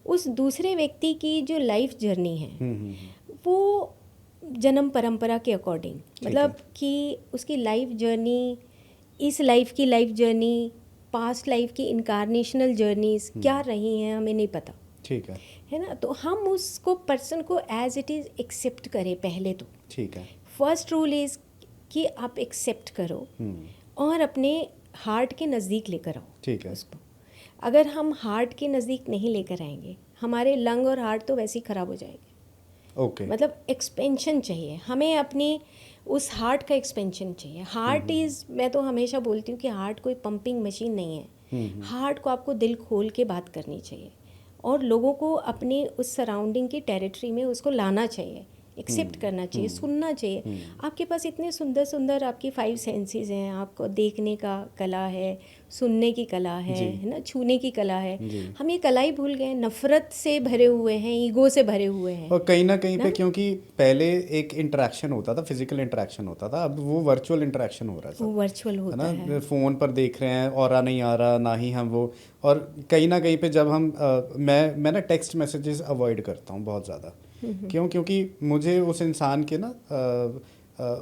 Speaker 1: उस दूसरे व्यक्ति की जो लाइफ जर्नी है वो जन्म परंपरा के अकॉर्डिंग, मतलब कि उसकी लाइफ जर्नी, इस लाइफ की लाइफ जर्नी, पास्ट लाइफ की इनकारनेशनल जर्नीज क्या रही हैं हमें नहीं पता,
Speaker 2: ठीक
Speaker 1: है ना। तो हम उसको पर्सन को एज इट इज़ एक्सेप्ट करें पहले तो।
Speaker 2: ठीक है।
Speaker 1: फर्स्ट रूल इज़ कि आप एक्सेप्ट करो और अपने हार्ट के नज़दीक लेकर आओ।
Speaker 2: ठीक है।
Speaker 1: उसको अगर हम हार्ट के नज़दीक नहीं लेकर आएंगे, हमारे लंग और हार्ट तो वैसे ही ख़राब हो जाएंगे।
Speaker 2: ओके।
Speaker 1: मतलब एक्सपेंशन चाहिए हमें, अपनी उस हार्ट का एक्सपेंशन चाहिए। हार्ट इज़, मैं तो हमेशा बोलती हूँ कि हार्ट कोई पंपिंग मशीन नहीं है। हार्ट को आपको दिल खोल के बात करनी चाहिए और लोगों को अपने उस सराउंडिंग की टेरिटरी में उसको लाना चाहिए, एक्सेप्ट करना चाहिए, सुनना चाहिए। आपके पास इतने सुंदर सुंदर आपकी 5 सेंसेस हैं, आपको देखने का कला है, सुनने की कला है ना, छूने की कला है। हम ये कला ही भूल गए, नफरत से भरे हुए हैं, ईगो से भरे हुए हैं।
Speaker 2: और कहीं ना कहीं पे, क्योंकि पहले एक इंटरेक्शन होता था, फिजिकल इंटरेक्शन होता था, अब वो वर्चुअल इंटरेक्शन हो रहा है,
Speaker 1: वो वर्चुअल होता
Speaker 2: है ना। फ़ोन पर देख रहे हैं, और नहीं आ रहा ना ही हम वो। और कहीं ना कहीं पे जब हम मैं ना टेक्स्ट मैसेजेस अवॉइड करता हूँ बहुत ज़्यादा। क्योंकि मुझे उस इंसान के ना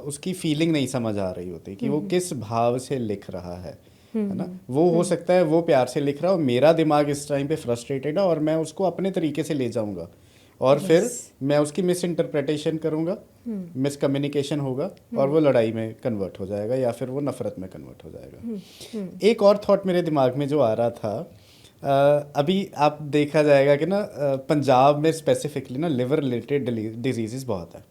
Speaker 2: उसकी फीलिंग नहीं समझ आ रही होती कि वो किस भाव से लिख रहा है ना। वो हो सकता है वो प्यार से लिख रहा हो, मेरा दिमाग इस टाइम पे फ्रस्ट्रेटेड है और मैं उसको अपने तरीके से ले जाऊंगा और फिर मैं उसकी मिस इंटरप्रिटेशन करूंगा, मिस कम्युनिकेशन होगा और वो लड़ाई में कन्वर्ट हो जाएगा या फिर वो नफरत में कन्वर्ट हो जाएगा। एक और थॉट मेरे दिमाग में जो आ रहा था, अभी आप देखा जाएगा कि ना पंजाब में स्पेसिफिकली ना लिवर रिलेटेड डिजीज़ बहुत है,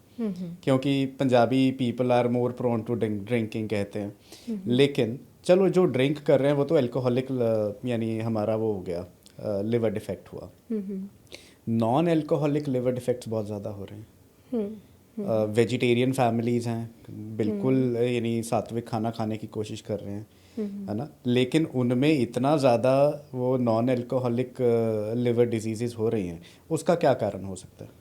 Speaker 2: क्योंकि Punjabi people are more prone to drinking कहते हैं। लेकिन चलो जो ड्रिंक कर रहे हैं वो तो अल्कोहलिक, यानी हमारा वो हो गया, लिवर डिफेक्ट हुआ। नॉन अल्कोहलिक लिवर डिफेक्ट्स बहुत ज़्यादा हो रहे हैं। वेजिटेरियन फैमिलीज़ हैं, बिल्कुल यानी सात्विक खाना खाने की कोशिश कर रहे हैं, है ना, लेकिन उनमें इतना ज़्यादा वो नॉन अल्कोहलिक लिवर डिजीज़ हो रही हैं। उसका क्या कारण हो सकता है?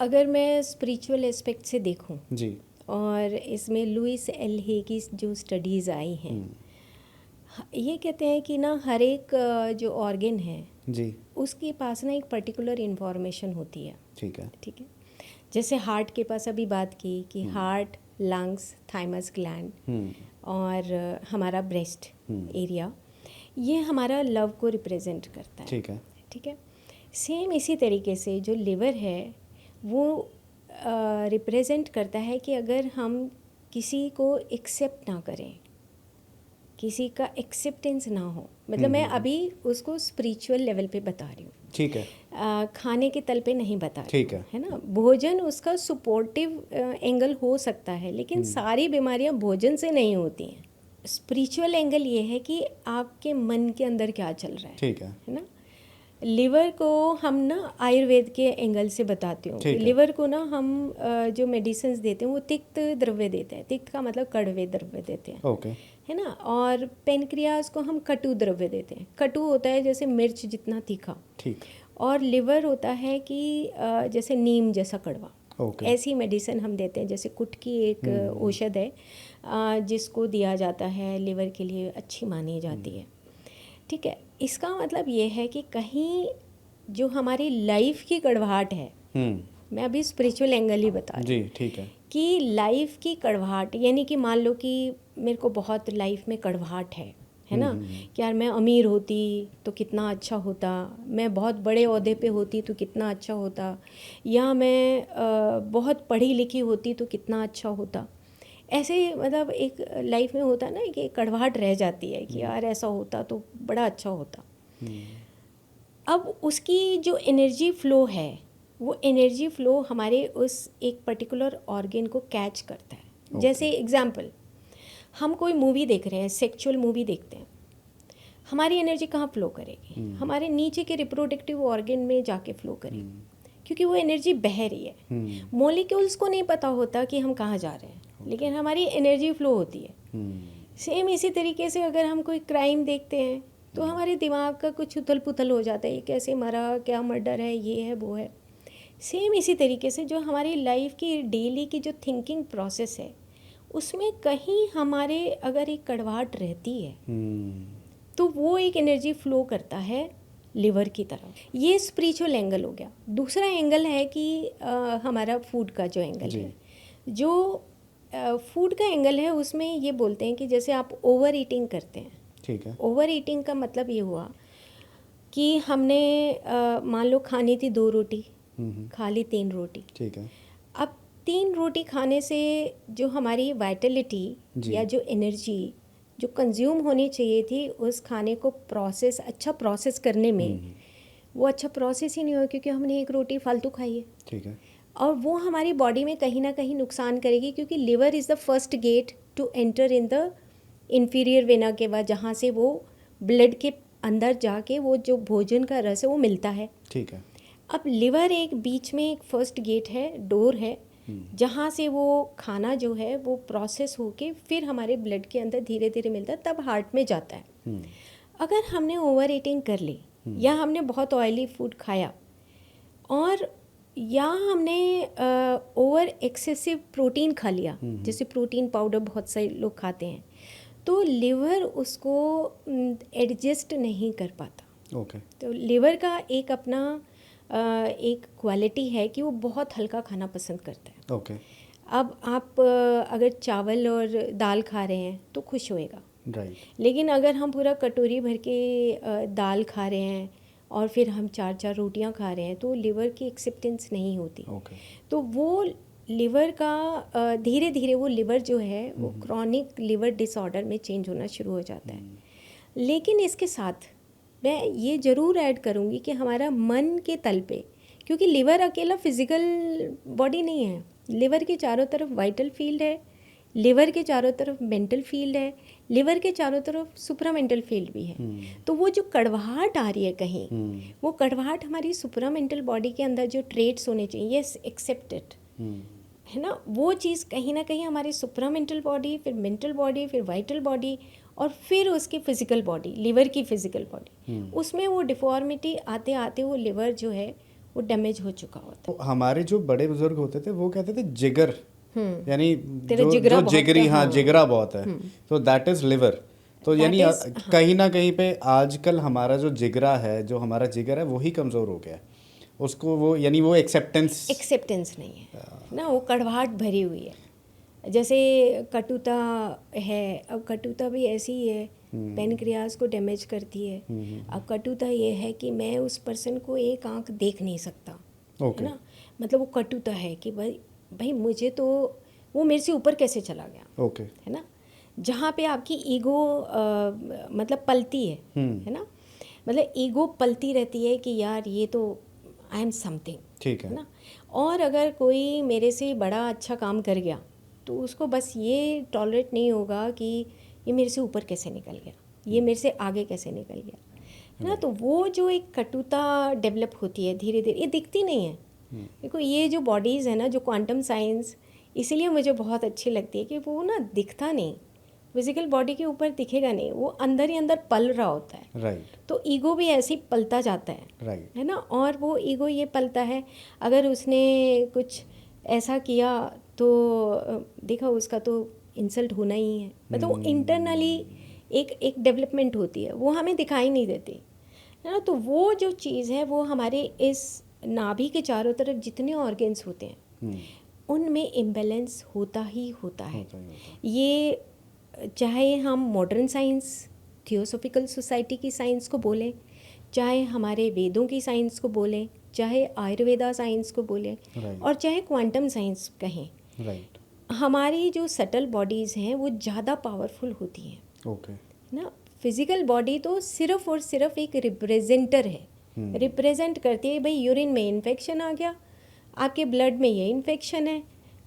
Speaker 1: अगर मैं स्पिरिचुअल एस्पेक्ट से देखूं
Speaker 2: जी,
Speaker 1: और इसमें लुइस एल हे की जो स्टडीज़ आई हैं, ये कहते हैं कि ना हर एक जो ऑर्गन है
Speaker 2: जी,
Speaker 1: उसके पास ना एक पर्टिकुलर इन्फॉर्मेशन होती है।
Speaker 2: ठीक है।
Speaker 1: ठीक है, जैसे हार्ट के पास अभी बात की कि हार्ट, लंग्स, थाइमस ग्लैंड और हमारा ब्रेस्ट एरिया, ये हमारा लव को रिप्रेजेंट करता है।
Speaker 2: ठीक है।
Speaker 1: ठीक है, सेम इसी तरीके से जो लिवर है वो रिप्रेजेंट करता है कि अगर हम किसी को एक्सेप्ट ना करें, किसी का एक्सेप्टेंस ना हो, मतलब मैं अभी उसको स्पिरिचुअल लेवल पे बता रही हूँ,
Speaker 2: ठीक है।
Speaker 1: खाने के तल पे नहीं बता रही
Speaker 2: ठीक
Speaker 1: है ना। भोजन उसका सपोर्टिव एंगल हो सकता है, लेकिन सारी बीमारियाँ भोजन से नहीं होती हैं। स्पिरिचुअल एंगल ये है कि आपके मन के अंदर क्या चल रहा
Speaker 2: ठीक है।
Speaker 1: है ना। लिवर को हम ना आयुर्वेद के एंगल से बताती हूँ। लिवर को ना हम जो मेडिसिन देते हैं वो तिक्त द्रव्य देते हैं। तिक्त का मतलब कड़वे द्रव्य देते हैं,
Speaker 2: ओके,
Speaker 1: है ना। और पेनक्रियाज को हम कटु द्रव्य देते हैं। कटु होता है जैसे मिर्च जितना तीखा,
Speaker 2: ठीक।
Speaker 1: और लिवर होता है कि जैसे नीम जैसा कड़वा।
Speaker 2: ओके।
Speaker 1: ऐसी मेडिसिन हम देते हैं। जैसे कुटकी एक औषध है जिसको दिया जाता है, लिवर के लिए अच्छी मानी जाती है। ठीक है, इसका मतलब ये है कि कहीं जो हमारी लाइफ की कड़वाहट है, मैं अभी स्पिरिचुअल एंगल ही बता रही हूँ,
Speaker 2: जी, ठीक है,
Speaker 1: कि लाइफ की कड़वाहट, यानी कि मान लो कि मेरे को बहुत लाइफ में कड़वाहट है है ना, कि यार मैं अमीर होती तो कितना अच्छा होता, मैं बहुत बड़े ओहदे पे होती तो कितना अच्छा होता, या मैं बहुत पढ़ी लिखी होती तो कितना अच्छा होता। ऐसे मतलब एक लाइफ में होता है ना कि कड़वाहट रह जाती है कि यार ऐसा होता तो बड़ा अच्छा होता। अब उसकी जो एनर्जी फ्लो है, वो एनर्जी फ्लो हमारे उस एक पर्टिकुलर ऑर्गन को कैच करता है। जैसे एग्जाम्पल, हम कोई मूवी देख रहे हैं, सेक्सुअल मूवी देखते हैं, हमारी एनर्जी कहाँ फ्लो करेगी? हमारे नीचे के रिप्रोडक्टिव ऑर्गन में जाके फ्लो करेगी, क्योंकि वो एनर्जी बह रही है। मॉलिक्यूल्स को नहीं पता होता कि हम कहाँ जा रहे हैं, लेकिन हमारी एनर्जी फ्लो होती है। सेम इसी तरीके से अगर हम कोई क्राइम देखते हैं तो हमारे दिमाग का कुछ उथल पुथल हो जाता है, ये कैसे मरा, क्या मर्डर है, ये है वो है। सेम इसी तरीके से जो हमारी लाइफ की डेली की जो थिंकिंग प्रोसेस है, उसमें कहीं हमारे अगर एक कड़वाहट रहती है तो वो एक एनर्जी फ्लो करता है लिवर की तरफ। ये स्पिरिचुअल एंगल हो गया। दूसरा एंगल है कि हमारा फूड का जो एंगल है, जो फूड का एंगल है, उसमें ये बोलते हैं कि जैसे आप ओवर ईटिंग करते हैं,
Speaker 2: ठीक है।
Speaker 1: ओवर ईटिंग का मतलब ये हुआ कि हमने मान लो खानी थी 2 रोटी, खा ली 3 रोटी,
Speaker 2: ठीक है।
Speaker 1: अब 3 रोटी खाने से जो हमारी वाइटलिटी या जो एनर्जी जो कंज्यूम होनी चाहिए थी उस खाने को प्रोसेस, अच्छा प्रोसेस करने में, वो अच्छा प्रोसेस ही नहीं हुआ क्योंकि हमने 1 रोटी फालतू खाई है।
Speaker 2: ठीक है।
Speaker 1: और वो हमारी बॉडी में कहीं ना कहीं नुकसान करेगी, क्योंकि liver is the first gate to enter in the inferior vena के बाद, जहाँ से वो ब्लड के अंदर जाके वो जो भोजन का रस है वो मिलता है।
Speaker 2: ठीक है।
Speaker 1: अब लिवर एक बीच में एक फर्स्ट गेट है, डोर है, जहाँ से वो खाना जो है वो प्रोसेस होके फिर हमारे ब्लड के अंदर धीरे धीरे मिलता है, तब हार्ट में जाता है। अगर हमने ओवर ईटिंग कर ली या हमने बहुत ऑयली फूड खाया, और या हमने ओवर एक्सेसिव प्रोटीन खा लिया, जैसे प्रोटीन पाउडर बहुत सारे लोग खाते हैं, तो लिवर उसको एडजस्ट नहीं कर पाता।
Speaker 2: ओके।
Speaker 1: तो लिवर का एक अपना एक क्वालिटी है कि वो बहुत हल्का खाना पसंद करता है।
Speaker 2: ओके।
Speaker 1: अब आप अगर चावल और दाल खा रहे हैं तो खुश होएगा,
Speaker 2: राइट।
Speaker 1: लेकिन अगर हम पूरा कटोरी भर के दाल खा रहे हैं और फिर हम 4-4 रोटियां खा रहे हैं तो लिवर की एक्सेप्टेंस नहीं होती।
Speaker 2: ओके।
Speaker 1: तो वो लिवर का धीरे धीरे वो लिवर जो है वो क्रॉनिक लिवर डिसऑर्डर में चेंज होना शुरू हो जाता है। लेकिन इसके साथ मैं ये ज़रूर ऐड करूँगी कि हमारा मन के तल पे, क्योंकि लिवर अकेला फिजिकल बॉडी नहीं है, लिवर के चारों तरफ वाइटल फील्ड है, लिवर के चारों तरफ मेंटल फील्ड है, लिवर के चारों तरफ सुप्रामेंटल फील्ड भी है। तो वो जो कड़वाहट आ रही है कहीं, वो कड़वाहट हमारी सुप्रामेंटल बॉडी के अंदर जो ट्रेट्स होने चाहिए, यस एक्सेप्टेड है ना, वो चीज़ कहीं ना कहीं हमारी सुप्रामेंटल बॉडी, फिर मेंटल बॉडी, फिर वाइटल बॉडी, और फिर उसकी फिजिकल बॉडी, लिवर की फिजिकल बॉडी, उसमें वो डिफॉर्मिटी आते आते वो लिवर जो है वो डैमेज हो चुका होता है।
Speaker 2: हमारे जो बड़े बुजुर्ग होते थे वो कहते थे जिगर, यानी
Speaker 1: तेरा
Speaker 2: जो
Speaker 1: जिगरा
Speaker 2: जो
Speaker 1: बहुत
Speaker 2: जिगरी,
Speaker 1: है,
Speaker 2: हाँ, जिगरा बहुत है, तो दैट इज लिवर। तो यानी कहीं ना कहीं पे आजकल हमारा जो जिगरा है, जो हमारा जिगर है, वही कमज़ोर हो गया है। उसको वो यानी वो एक्सेप्टेंस
Speaker 1: नहीं है ना, वो कड़वाहट भरी हुई है। जैसे कटुता है, अब कटुता भी ऐसी ही है, पेनक्रियास को डैमेज करती है। अब कटुता ये है कि मैं उस पर्सन को एक आंख देख नहीं सकता, है ना, मतलब वो कटुता है कि भाई मुझे तो वो मेरे से ऊपर कैसे चला गया,
Speaker 2: ओके,
Speaker 1: है ना, जहाँ पे आपकी ईगो मतलब पलती है ना, मतलब ईगो पलती रहती है कि यार ये तो आई एम समथिंग,
Speaker 2: ठीक
Speaker 1: है ना। और अगर कोई मेरे से बड़ा अच्छा काम कर गया तो उसको बस ये टॉलरेट नहीं होगा कि ये मेरे से ऊपर कैसे निकल गया, ये मेरे से आगे कैसे निकल गया, है ना। तो वो जो एक कटुता डेवलप होती है धीरे धीरे, ये दिखती नहीं है। देखो ये जो बॉडीज़ है ना, जो क्वांटम साइंस, इसीलिए मुझे बहुत अच्छी लगती है कि वो ना दिखता नहीं, फिजिकल बॉडी के ऊपर दिखेगा नहीं, वो अंदर ही अंदर पल रहा होता है।
Speaker 2: राइट।
Speaker 1: तो ईगो भी ऐसे ही पलता जाता है,
Speaker 2: राइट,
Speaker 1: है ना। और वो ईगो ये पलता है, अगर उसने कुछ ऐसा किया तो देखा उसका तो इंसल्ट होना ही है, मतलब वो इंटरनली एक डेवलपमेंट होती है, वो हमें दिखाई नहीं देती, है ना। तो वो जो चीज़ है वो हमारे इस नाभि के चारों तरफ जितने ऑर्गन्स होते हैं उनमें इम्बैलेंस होता ही होता है। ये चाहे हम मॉडर्न साइंस थियोसॉफिकल सोसाइटी की साइंस को बोलें, चाहे हमारे वेदों की साइंस को बोलें, चाहे आयुर्वेदा साइंस को बोलें, और चाहे क्वांटम साइंस कहें,
Speaker 2: राइट,
Speaker 1: हमारी जो सटल बॉडीज़ हैं वो ज़्यादा पावरफुल होती हैं।
Speaker 2: ओके,
Speaker 1: ना, फिजिकल बॉडी तो सिर्फ और सिर्फ एक रिप्रेजेंटर है, रिप्रेजेंट करती है। भाई यूरिन में इन्फेक्शन आ गया, आपके ब्लड में ये इन्फेक्शन है,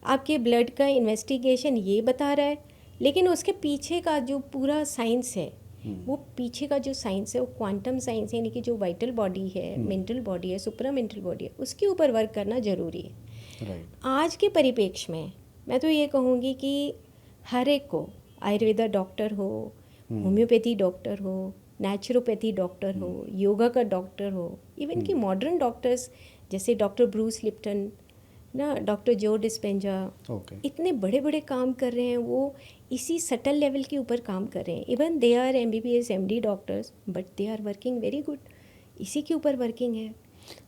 Speaker 1: आपके ब्लड का इन्वेस्टिगेशन ये बता रहा है, लेकिन उसके पीछे का जो पूरा साइंस है, वो पीछे का जो साइंस है वो क्वांटम साइंस है, यानी कि जो वाइटल बॉडी है, मेंटल बॉडी है, सुपरा मेंटल बॉडी है, उसके ऊपर वर्क करना ज़रूरी है।
Speaker 2: राइट,
Speaker 1: आज के परिप्रेक्ष्य में मैं तो ये कहूँगी कि हर एक को, आयुर्वेदा डॉक्टर हो, होम्योपैथी डॉक्टर हो, नेचुरोपैथी डॉक्टर हो, योगा का डॉक्टर हो, इवन कि मॉडर्न डॉक्टर्स जैसे डॉक्टर ब्रूस लिप्टन ना, डॉक्टर जो डिस्पेंजा,
Speaker 2: ओके,
Speaker 1: इतने बड़े बड़े काम कर रहे हैं, वो इसी सटल लेवल के ऊपर काम कर रहे हैं। Even they are MBBS MD doctors, but they are working very good, इसी के ऊपर वर्किंग है।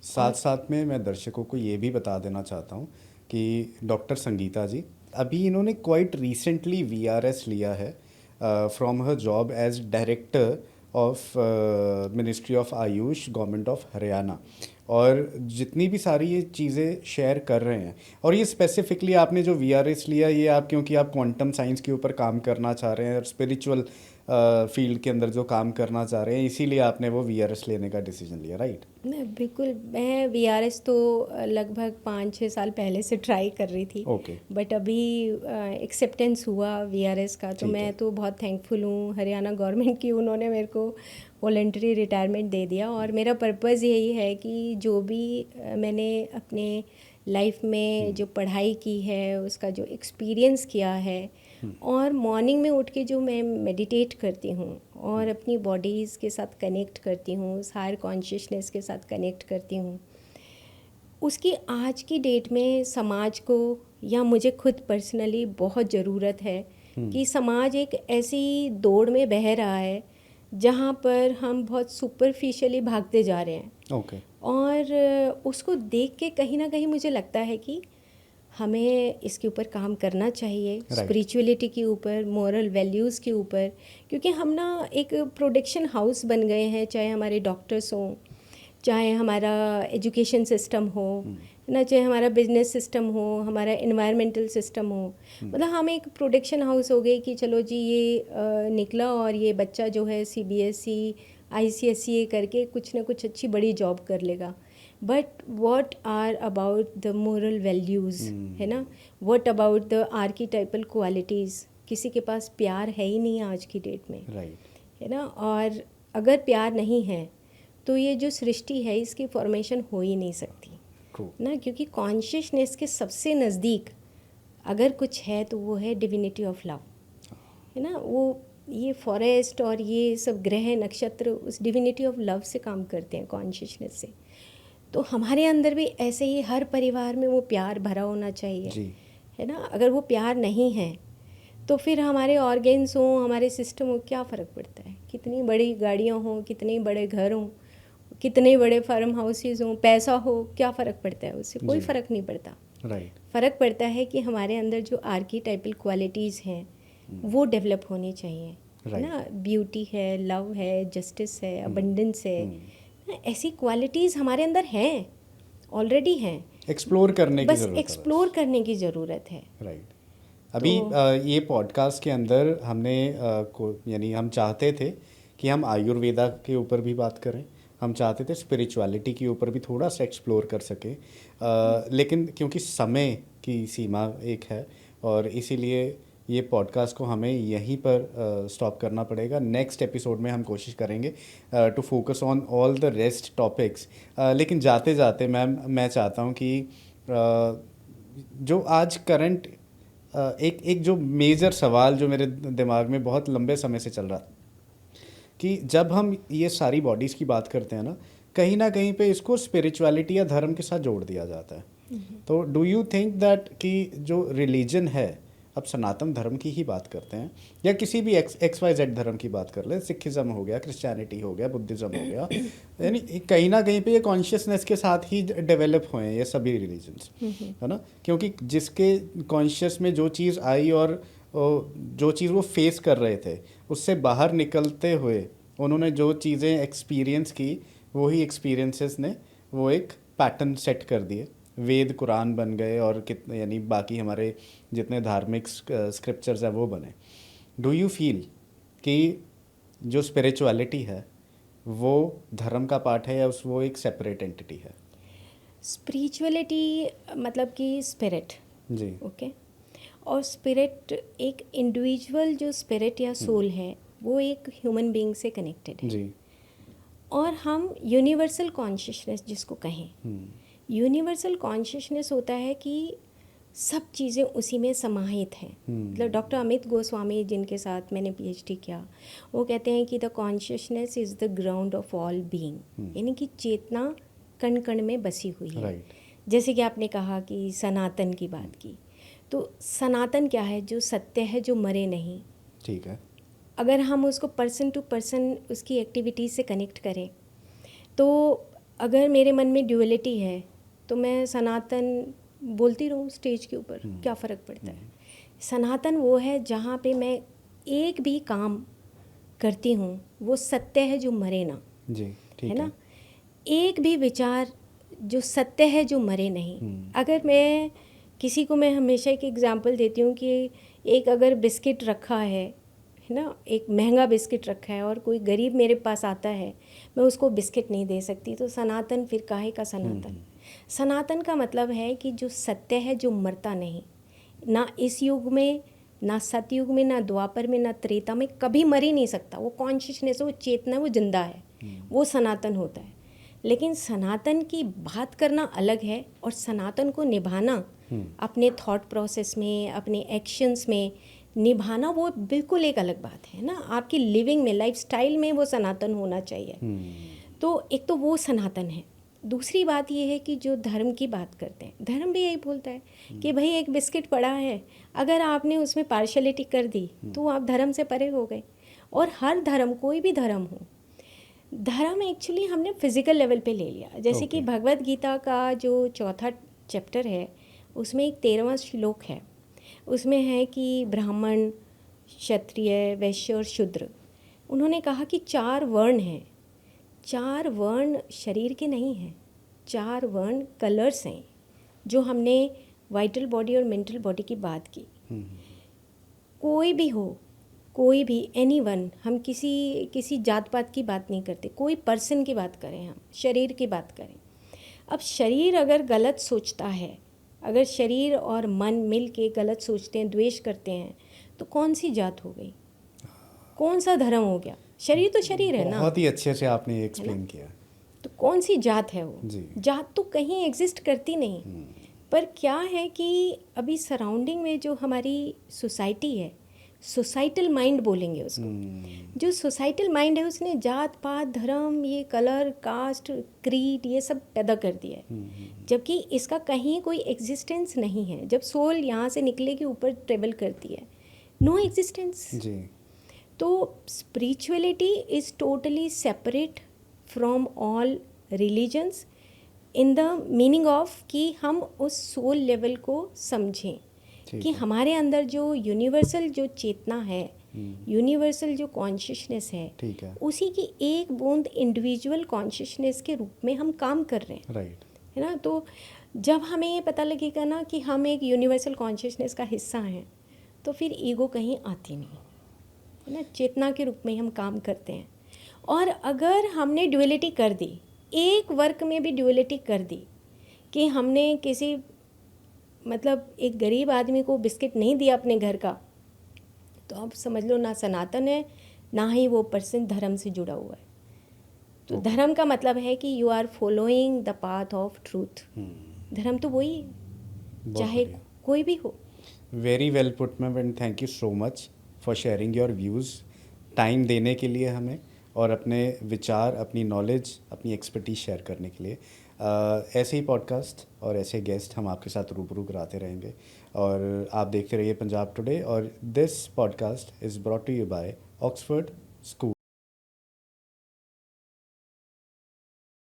Speaker 2: साथ साथ में मैं दर्शकों को ये भी बता देना चाहता हूँ कि डॉक्टर संगीता जी अभी इन्होंने क्वाइट रिसेंटली VRS लिया है from her job as director of ministry of AYUSH, government of Haryana. और जितनी भी सारी ये चीज़ें शेयर कर रहे हैं, और ये स्पेसिफिकली आपने जो VRS लिया, ये आप क्योंकि आप क्वांटम साइंस के ऊपर काम करना चाह रहे हैं और स्पिरिचुअल फील्ड के अंदर जो काम करना चाह रहे हैं, इसीलिए आपने वो VRS लेने का डिसीजन लिया, राइट?
Speaker 1: नहीं, बिल्कुल। मैं VRS तो लगभग 5-6 साल पहले से ट्राई कर रही थी,
Speaker 2: ओके,
Speaker 1: बट अभी एक्सेप्टेंस हुआ VRS का, तो
Speaker 2: ठीक
Speaker 1: मैं
Speaker 2: है।
Speaker 1: तो बहुत थैंकफुल हूँ हरियाणा गवर्नमेंट की, उन्होंने मेरे को वॉलंटरी रिटायरमेंट दे दिया। और मेरा पर्पज़ यही है कि जो भी मैंने अपने लाइफ में जो पढ़ाई की है, उसका जो एक्सपीरियंस किया है, और मॉर्निंग में उठ के जो मैं मेडिटेट करती हूँ और अपनी बॉडीज़ के साथ कनेक्ट करती हूँ, उस हायर कॉन्शियसनेस के साथ कनेक्ट करती हूँ, उसकी आज की डेट में समाज को या मुझे खुद पर्सनली बहुत ज़रूरत है कि समाज एक ऐसी दौड़ में बह रहा है जहाँ पर हम बहुत सुपरफिशियली भागते जा रहे हैं,
Speaker 2: ओके,
Speaker 1: और उसको देख के कहीं ना कहीं मुझे लगता है कि हमें इसके ऊपर काम करना चाहिए, स्पिरिचुअलिटी के ऊपर, मॉरल वैल्यूज़ के ऊपर, क्योंकि हम ना एक प्रोडक्शन हाउस बन गए हैं, चाहे हमारे डॉक्टर्स हों, चाहे हमारा एजुकेशन सिस्टम हो ना, चाहे हमारा बिजनेस सिस्टम हो, हमारा एनवायरमेंटल सिस्टम हो, मतलब हम एक प्रोडक्शन हाउस हो गए कि चलो जी ये निकला और ये बच्चा जो है CBSE ICSE करके कुछ ना कुछ अच्छी बड़ी जॉब कर लेगा। But what are about the moral values, है ना, what about the archetypal qualities? किसी के पास प्यार है ही नहीं आज की डेट में,
Speaker 2: राइट,
Speaker 1: है ना। और अगर प्यार नहीं है तो ये जो सृष्टि है इसकी फॉर्मेशन हो ही नहीं सकती ना, क्योंकि कॉन्शियसनेस के सबसे नज़दीक अगर कुछ है तो वो है डिविनिटी ऑफ लव, है ना। वो ये फॉरेस्ट और ये सब ग्रह नक्षत्र उस डिविनिटी ऑफ लव से काम करते हैं, कॉन्शियसनेस से। तो हमारे अंदर भी ऐसे ही हर परिवार में वो प्यार भरा होना चाहिए
Speaker 2: जी,
Speaker 1: है ना। अगर वो प्यार नहीं है तो फिर हमारे ऑर्गेन्स हों, हमारे सिस्टम हो, क्या फ़र्क पड़ता है? कितनी बड़ी गाड़ियाँ हों, कितने बड़े घर हों, कितने बड़े फार्म हाउसेज हों, पैसा हो, क्या फ़र्क पड़ता है? उससे कोई फ़र्क नहीं पड़ता।
Speaker 2: राइट,
Speaker 1: फ़र्क पड़ता है कि हमारे अंदर जो आर्कीटाइपल क्वालिटीज़ हैं वो डेवलप होनी चाहिए, है ना। ब्यूटी है, लव है, जस्टिस है, अबंडेंस है, ऐसी क्वालिटीज़ हमारे अंदर हैं, ऑलरेडी हैं,
Speaker 2: एक्सप्लोर करने की
Speaker 1: बस
Speaker 2: ज़रूरत है।
Speaker 1: एक्सप्लोर करने की ज़रूरत है।
Speaker 2: राइट। अभी ये पॉडकास्ट के अंदर हमने यानी हम चाहते थे कि हम आयुर्वेदा के ऊपर भी बात करें, हम चाहते थे स्पिरिचुअलिटी के ऊपर भी थोड़ा सा एक्सप्लोर कर सके, लेकिन क्योंकि समय की सीमा एक है और इसीलिए ये पॉडकास्ट को हमें यहीं पर स्टॉप करना पड़ेगा। नेक्स्ट एपिसोड में हम कोशिश करेंगे to focus on all the rest topics. लेकिन जाते जाते मैम मैं चाहता हूँ कि जो आज करंट एक जो मेजर सवाल जो मेरे दिमाग में बहुत लंबे समय से चल रहा कि जब हम ये सारी बॉडीज़ की बात करते हैं ना कहीं पे इसको स्पिरिचुअलिटी या धर्म के साथ जोड़ दिया जाता है। तो डू यू थिंक दैट कि जो रिलीजन है, अब सनातन धर्म की ही बात करते हैं या किसी भी XYZ धर्म की बात कर ले, सिखिज़्म हो गया, क्रिश्चियनिटी हो गया, बुद्धिज़्म हो गया, यानी कहीं ना कहीं पे ये कॉन्शियसनेस के साथ ही डेवलप हुए हैं ये सभी रिलीजन्स, है ना। क्योंकि जिसके कॉन्शियस में जो चीज़ आई और जो चीज़ वो फेस कर रहे थे उससे बाहर निकलते हुए उन्होंने जो चीज़ें एक्सपीरियंस की वही एक्सपीरियंसेस ने वो एक पैटर्न सेट कर दिए, वेद कुरान बन गए और कितने यानी बाकी हमारे जितने धार्मिक स्क्रिप्चर्स हैं वो बने। डू यू फील कि जो स्पिरिचुअलिटी है वो धर्म का पार्ट है या उस वो एक सेपरेट एंटिटी है?
Speaker 1: स्पिरिचुअलिटी मतलब कि स्पिरिट,
Speaker 2: जी
Speaker 1: ओके। और स्पिरिट एक इंडिविजुअल जो स्पिरिट या सोल है वो एक ह्यूमन बीइंग से कनेक्टेड है।
Speaker 2: जी
Speaker 1: और हम यूनिवर्सल कॉन्शियसनेस जिसको कहें, यूनिवर्सल कॉन्शियसनेस होता है कि सब चीज़ें उसी में समाहित हैं। मतलब डॉक्टर अमित गोस्वामी जिनके साथ मैंने पीएचडी किया, वो कहते हैं कि the consciousness is the ground of all being, यानी कि चेतना कण कण में बसी हुई है।
Speaker 2: राइट
Speaker 1: जैसे कि आपने कहा कि सनातन की बात की, तो सनातन क्या है? जो सत्य है, जो मरे नहीं।
Speaker 2: ठीक है।
Speaker 1: अगर हम उसको पर्सन टू पर्सन उसकी एक्टिविटीज़ से कनेक्ट करें, तो अगर मेरे मन में ड्यूअलिटी है तो मैं सनातन बोलती रहूँ स्टेज के ऊपर, क्या फ़र्क पड़ता है? सनातन वो है जहाँ पे मैं एक भी काम करती हूँ वो सत्य है जो मरे ना,
Speaker 2: जी ठीक
Speaker 1: है ना। एक भी विचार जो सत्य है जो मरे नहीं। अगर मैं किसी को, मैं हमेशा एक एग्जांपल देती हूँ कि एक अगर बिस्किट रखा है ना, एक महंगा बिस्किट रखा है और कोई गरीब मेरे पास आता है, मैं उसको बिस्किट नहीं दे सकती। तो सनातन फिर काहे का सनातन? सनातन का मतलब है कि जो सत्य है जो मरता नहीं, ना इस युग में, ना सतयुग में, ना द्वापर में, ना त्रेता में, कभी मर ही नहीं सकता। वो कॉन्शियसनेस, वो चेतना, वो जिंदा है, वो सनातन होता है। लेकिन सनातन की बात करना अलग है और सनातन को निभाना अपने थॉट प्रोसेस में, अपने एक्शंस में निभाना, वो बिल्कुल एक अलग बात है ना। आपकी लिविंग में, लाइफस्टाइल में वो सनातन होना चाहिए। तो एक तो वो सनातन है। दूसरी बात ये है कि जो धर्म की बात करते हैं, धर्म भी यही बोलता है कि भाई एक बिस्किट पड़ा है, अगर आपने उसमें पार्शलिटी कर दी तो आप धर्म से परे हो गए। और हर धर्म, कोई भी धर्म हो, धर्म एक्चुअली हमने फिजिकल लेवल पे ले लिया। जैसे कि भगवत गीता का जो चौथा चैप्टर है उसमें एक 13वां श्लोक है, उसमें है कि ब्राह्मण, क्षत्रिय, वैश्य और शूद्र, उन्होंने कहा कि 4 वर्ण हैं। 4 वर्ण शरीर के नहीं हैं, 4 वर्ण कलर्स हैं। जो हमने वाइटल बॉडी और मेंटल बॉडी की बात की, कोई भी हो, कोई भी, एनीवन, हम किसी जात पात की बात नहीं करते, कोई पर्सन की बात करें, हम शरीर की बात करें। अब शरीर अगर गलत सोचता है, अगर शरीर और मन मिल के गलत सोचते हैं, द्वेष करते हैं, तो कौन सी जात हो गई, कौन सा धर्म हो गया? शरीर तो शरीर है ना।
Speaker 2: बहुत ही अच्छे से आपने एक्सप्लेन किया।
Speaker 1: तो कौन सी जात है वो?
Speaker 2: जी।
Speaker 1: जात तो कहीं एग्जिस्ट करती नहीं। पर क्या है कि अभी सराउंडिंग में जो हमारी सोसाइटी है, सोसाइटल माइंड बोलेंगे उसको, जो सोसाइटल माइंड है उसने जात पात, धर्म, ये कलर, कास्ट, क्रीड, ये सब पैदा कर दिया है। जबकि इसका कहीं कोई एग्जिस्टेंस नहीं है। जब सोल यहाँ से निकले के ऊपर ट्रेवल करती है, नो एग्जिस्टेंस।
Speaker 2: जी।
Speaker 1: तो spirituality is totally separate from all religions in the meaning of कि हम उस सोल लेवल को समझें कि हमारे अंदर जो यूनिवर्सल जो चेतना है, यूनिवर्सल जो कॉन्शियसनेस है, उसी की एक बूंद इंडिविजुअल कॉन्शियसनेस के रूप में हम काम कर रहे हैं।
Speaker 2: राइट।
Speaker 1: है ना। तो जब हमें ये पता लगेगा ना कि हम एक यूनिवर्सल कॉन्शियसनेस का हिस्सा हैं, तो फिर ईगो कहीं आती नहीं है ना। चेतना के रूप में हम काम करते हैं। और अगर हमने ड्युअलिटी कर दी, एक वर्क में भी ड्युअलिटी कर दी कि हमने किसी, मतलब एक गरीब आदमी को बिस्किट नहीं दिया अपने घर का, तो आप समझ लो ना सनातन है, ना ही वो पर्सन धर्म से जुड़ा हुआ है। तो धर्म का मतलब है कि you are following the path of truth. धर्म तो वही है, चाहे कोई भी हो।
Speaker 2: Very well put ma'am, and thank you so much for sharing your views, time देने के लिए हमें, और अपने विचार, अपनी नॉलेज, अपनी एक्सपर्टीज शेयर करने के लिए। ऐसे ही पॉडकास्ट और ऐसे गेस्ट हम आपके साथ रूबरू कराते रहेंगे, और आप देखते रहिए पंजाब टुडे। और this podcast is brought to you by Oxford school.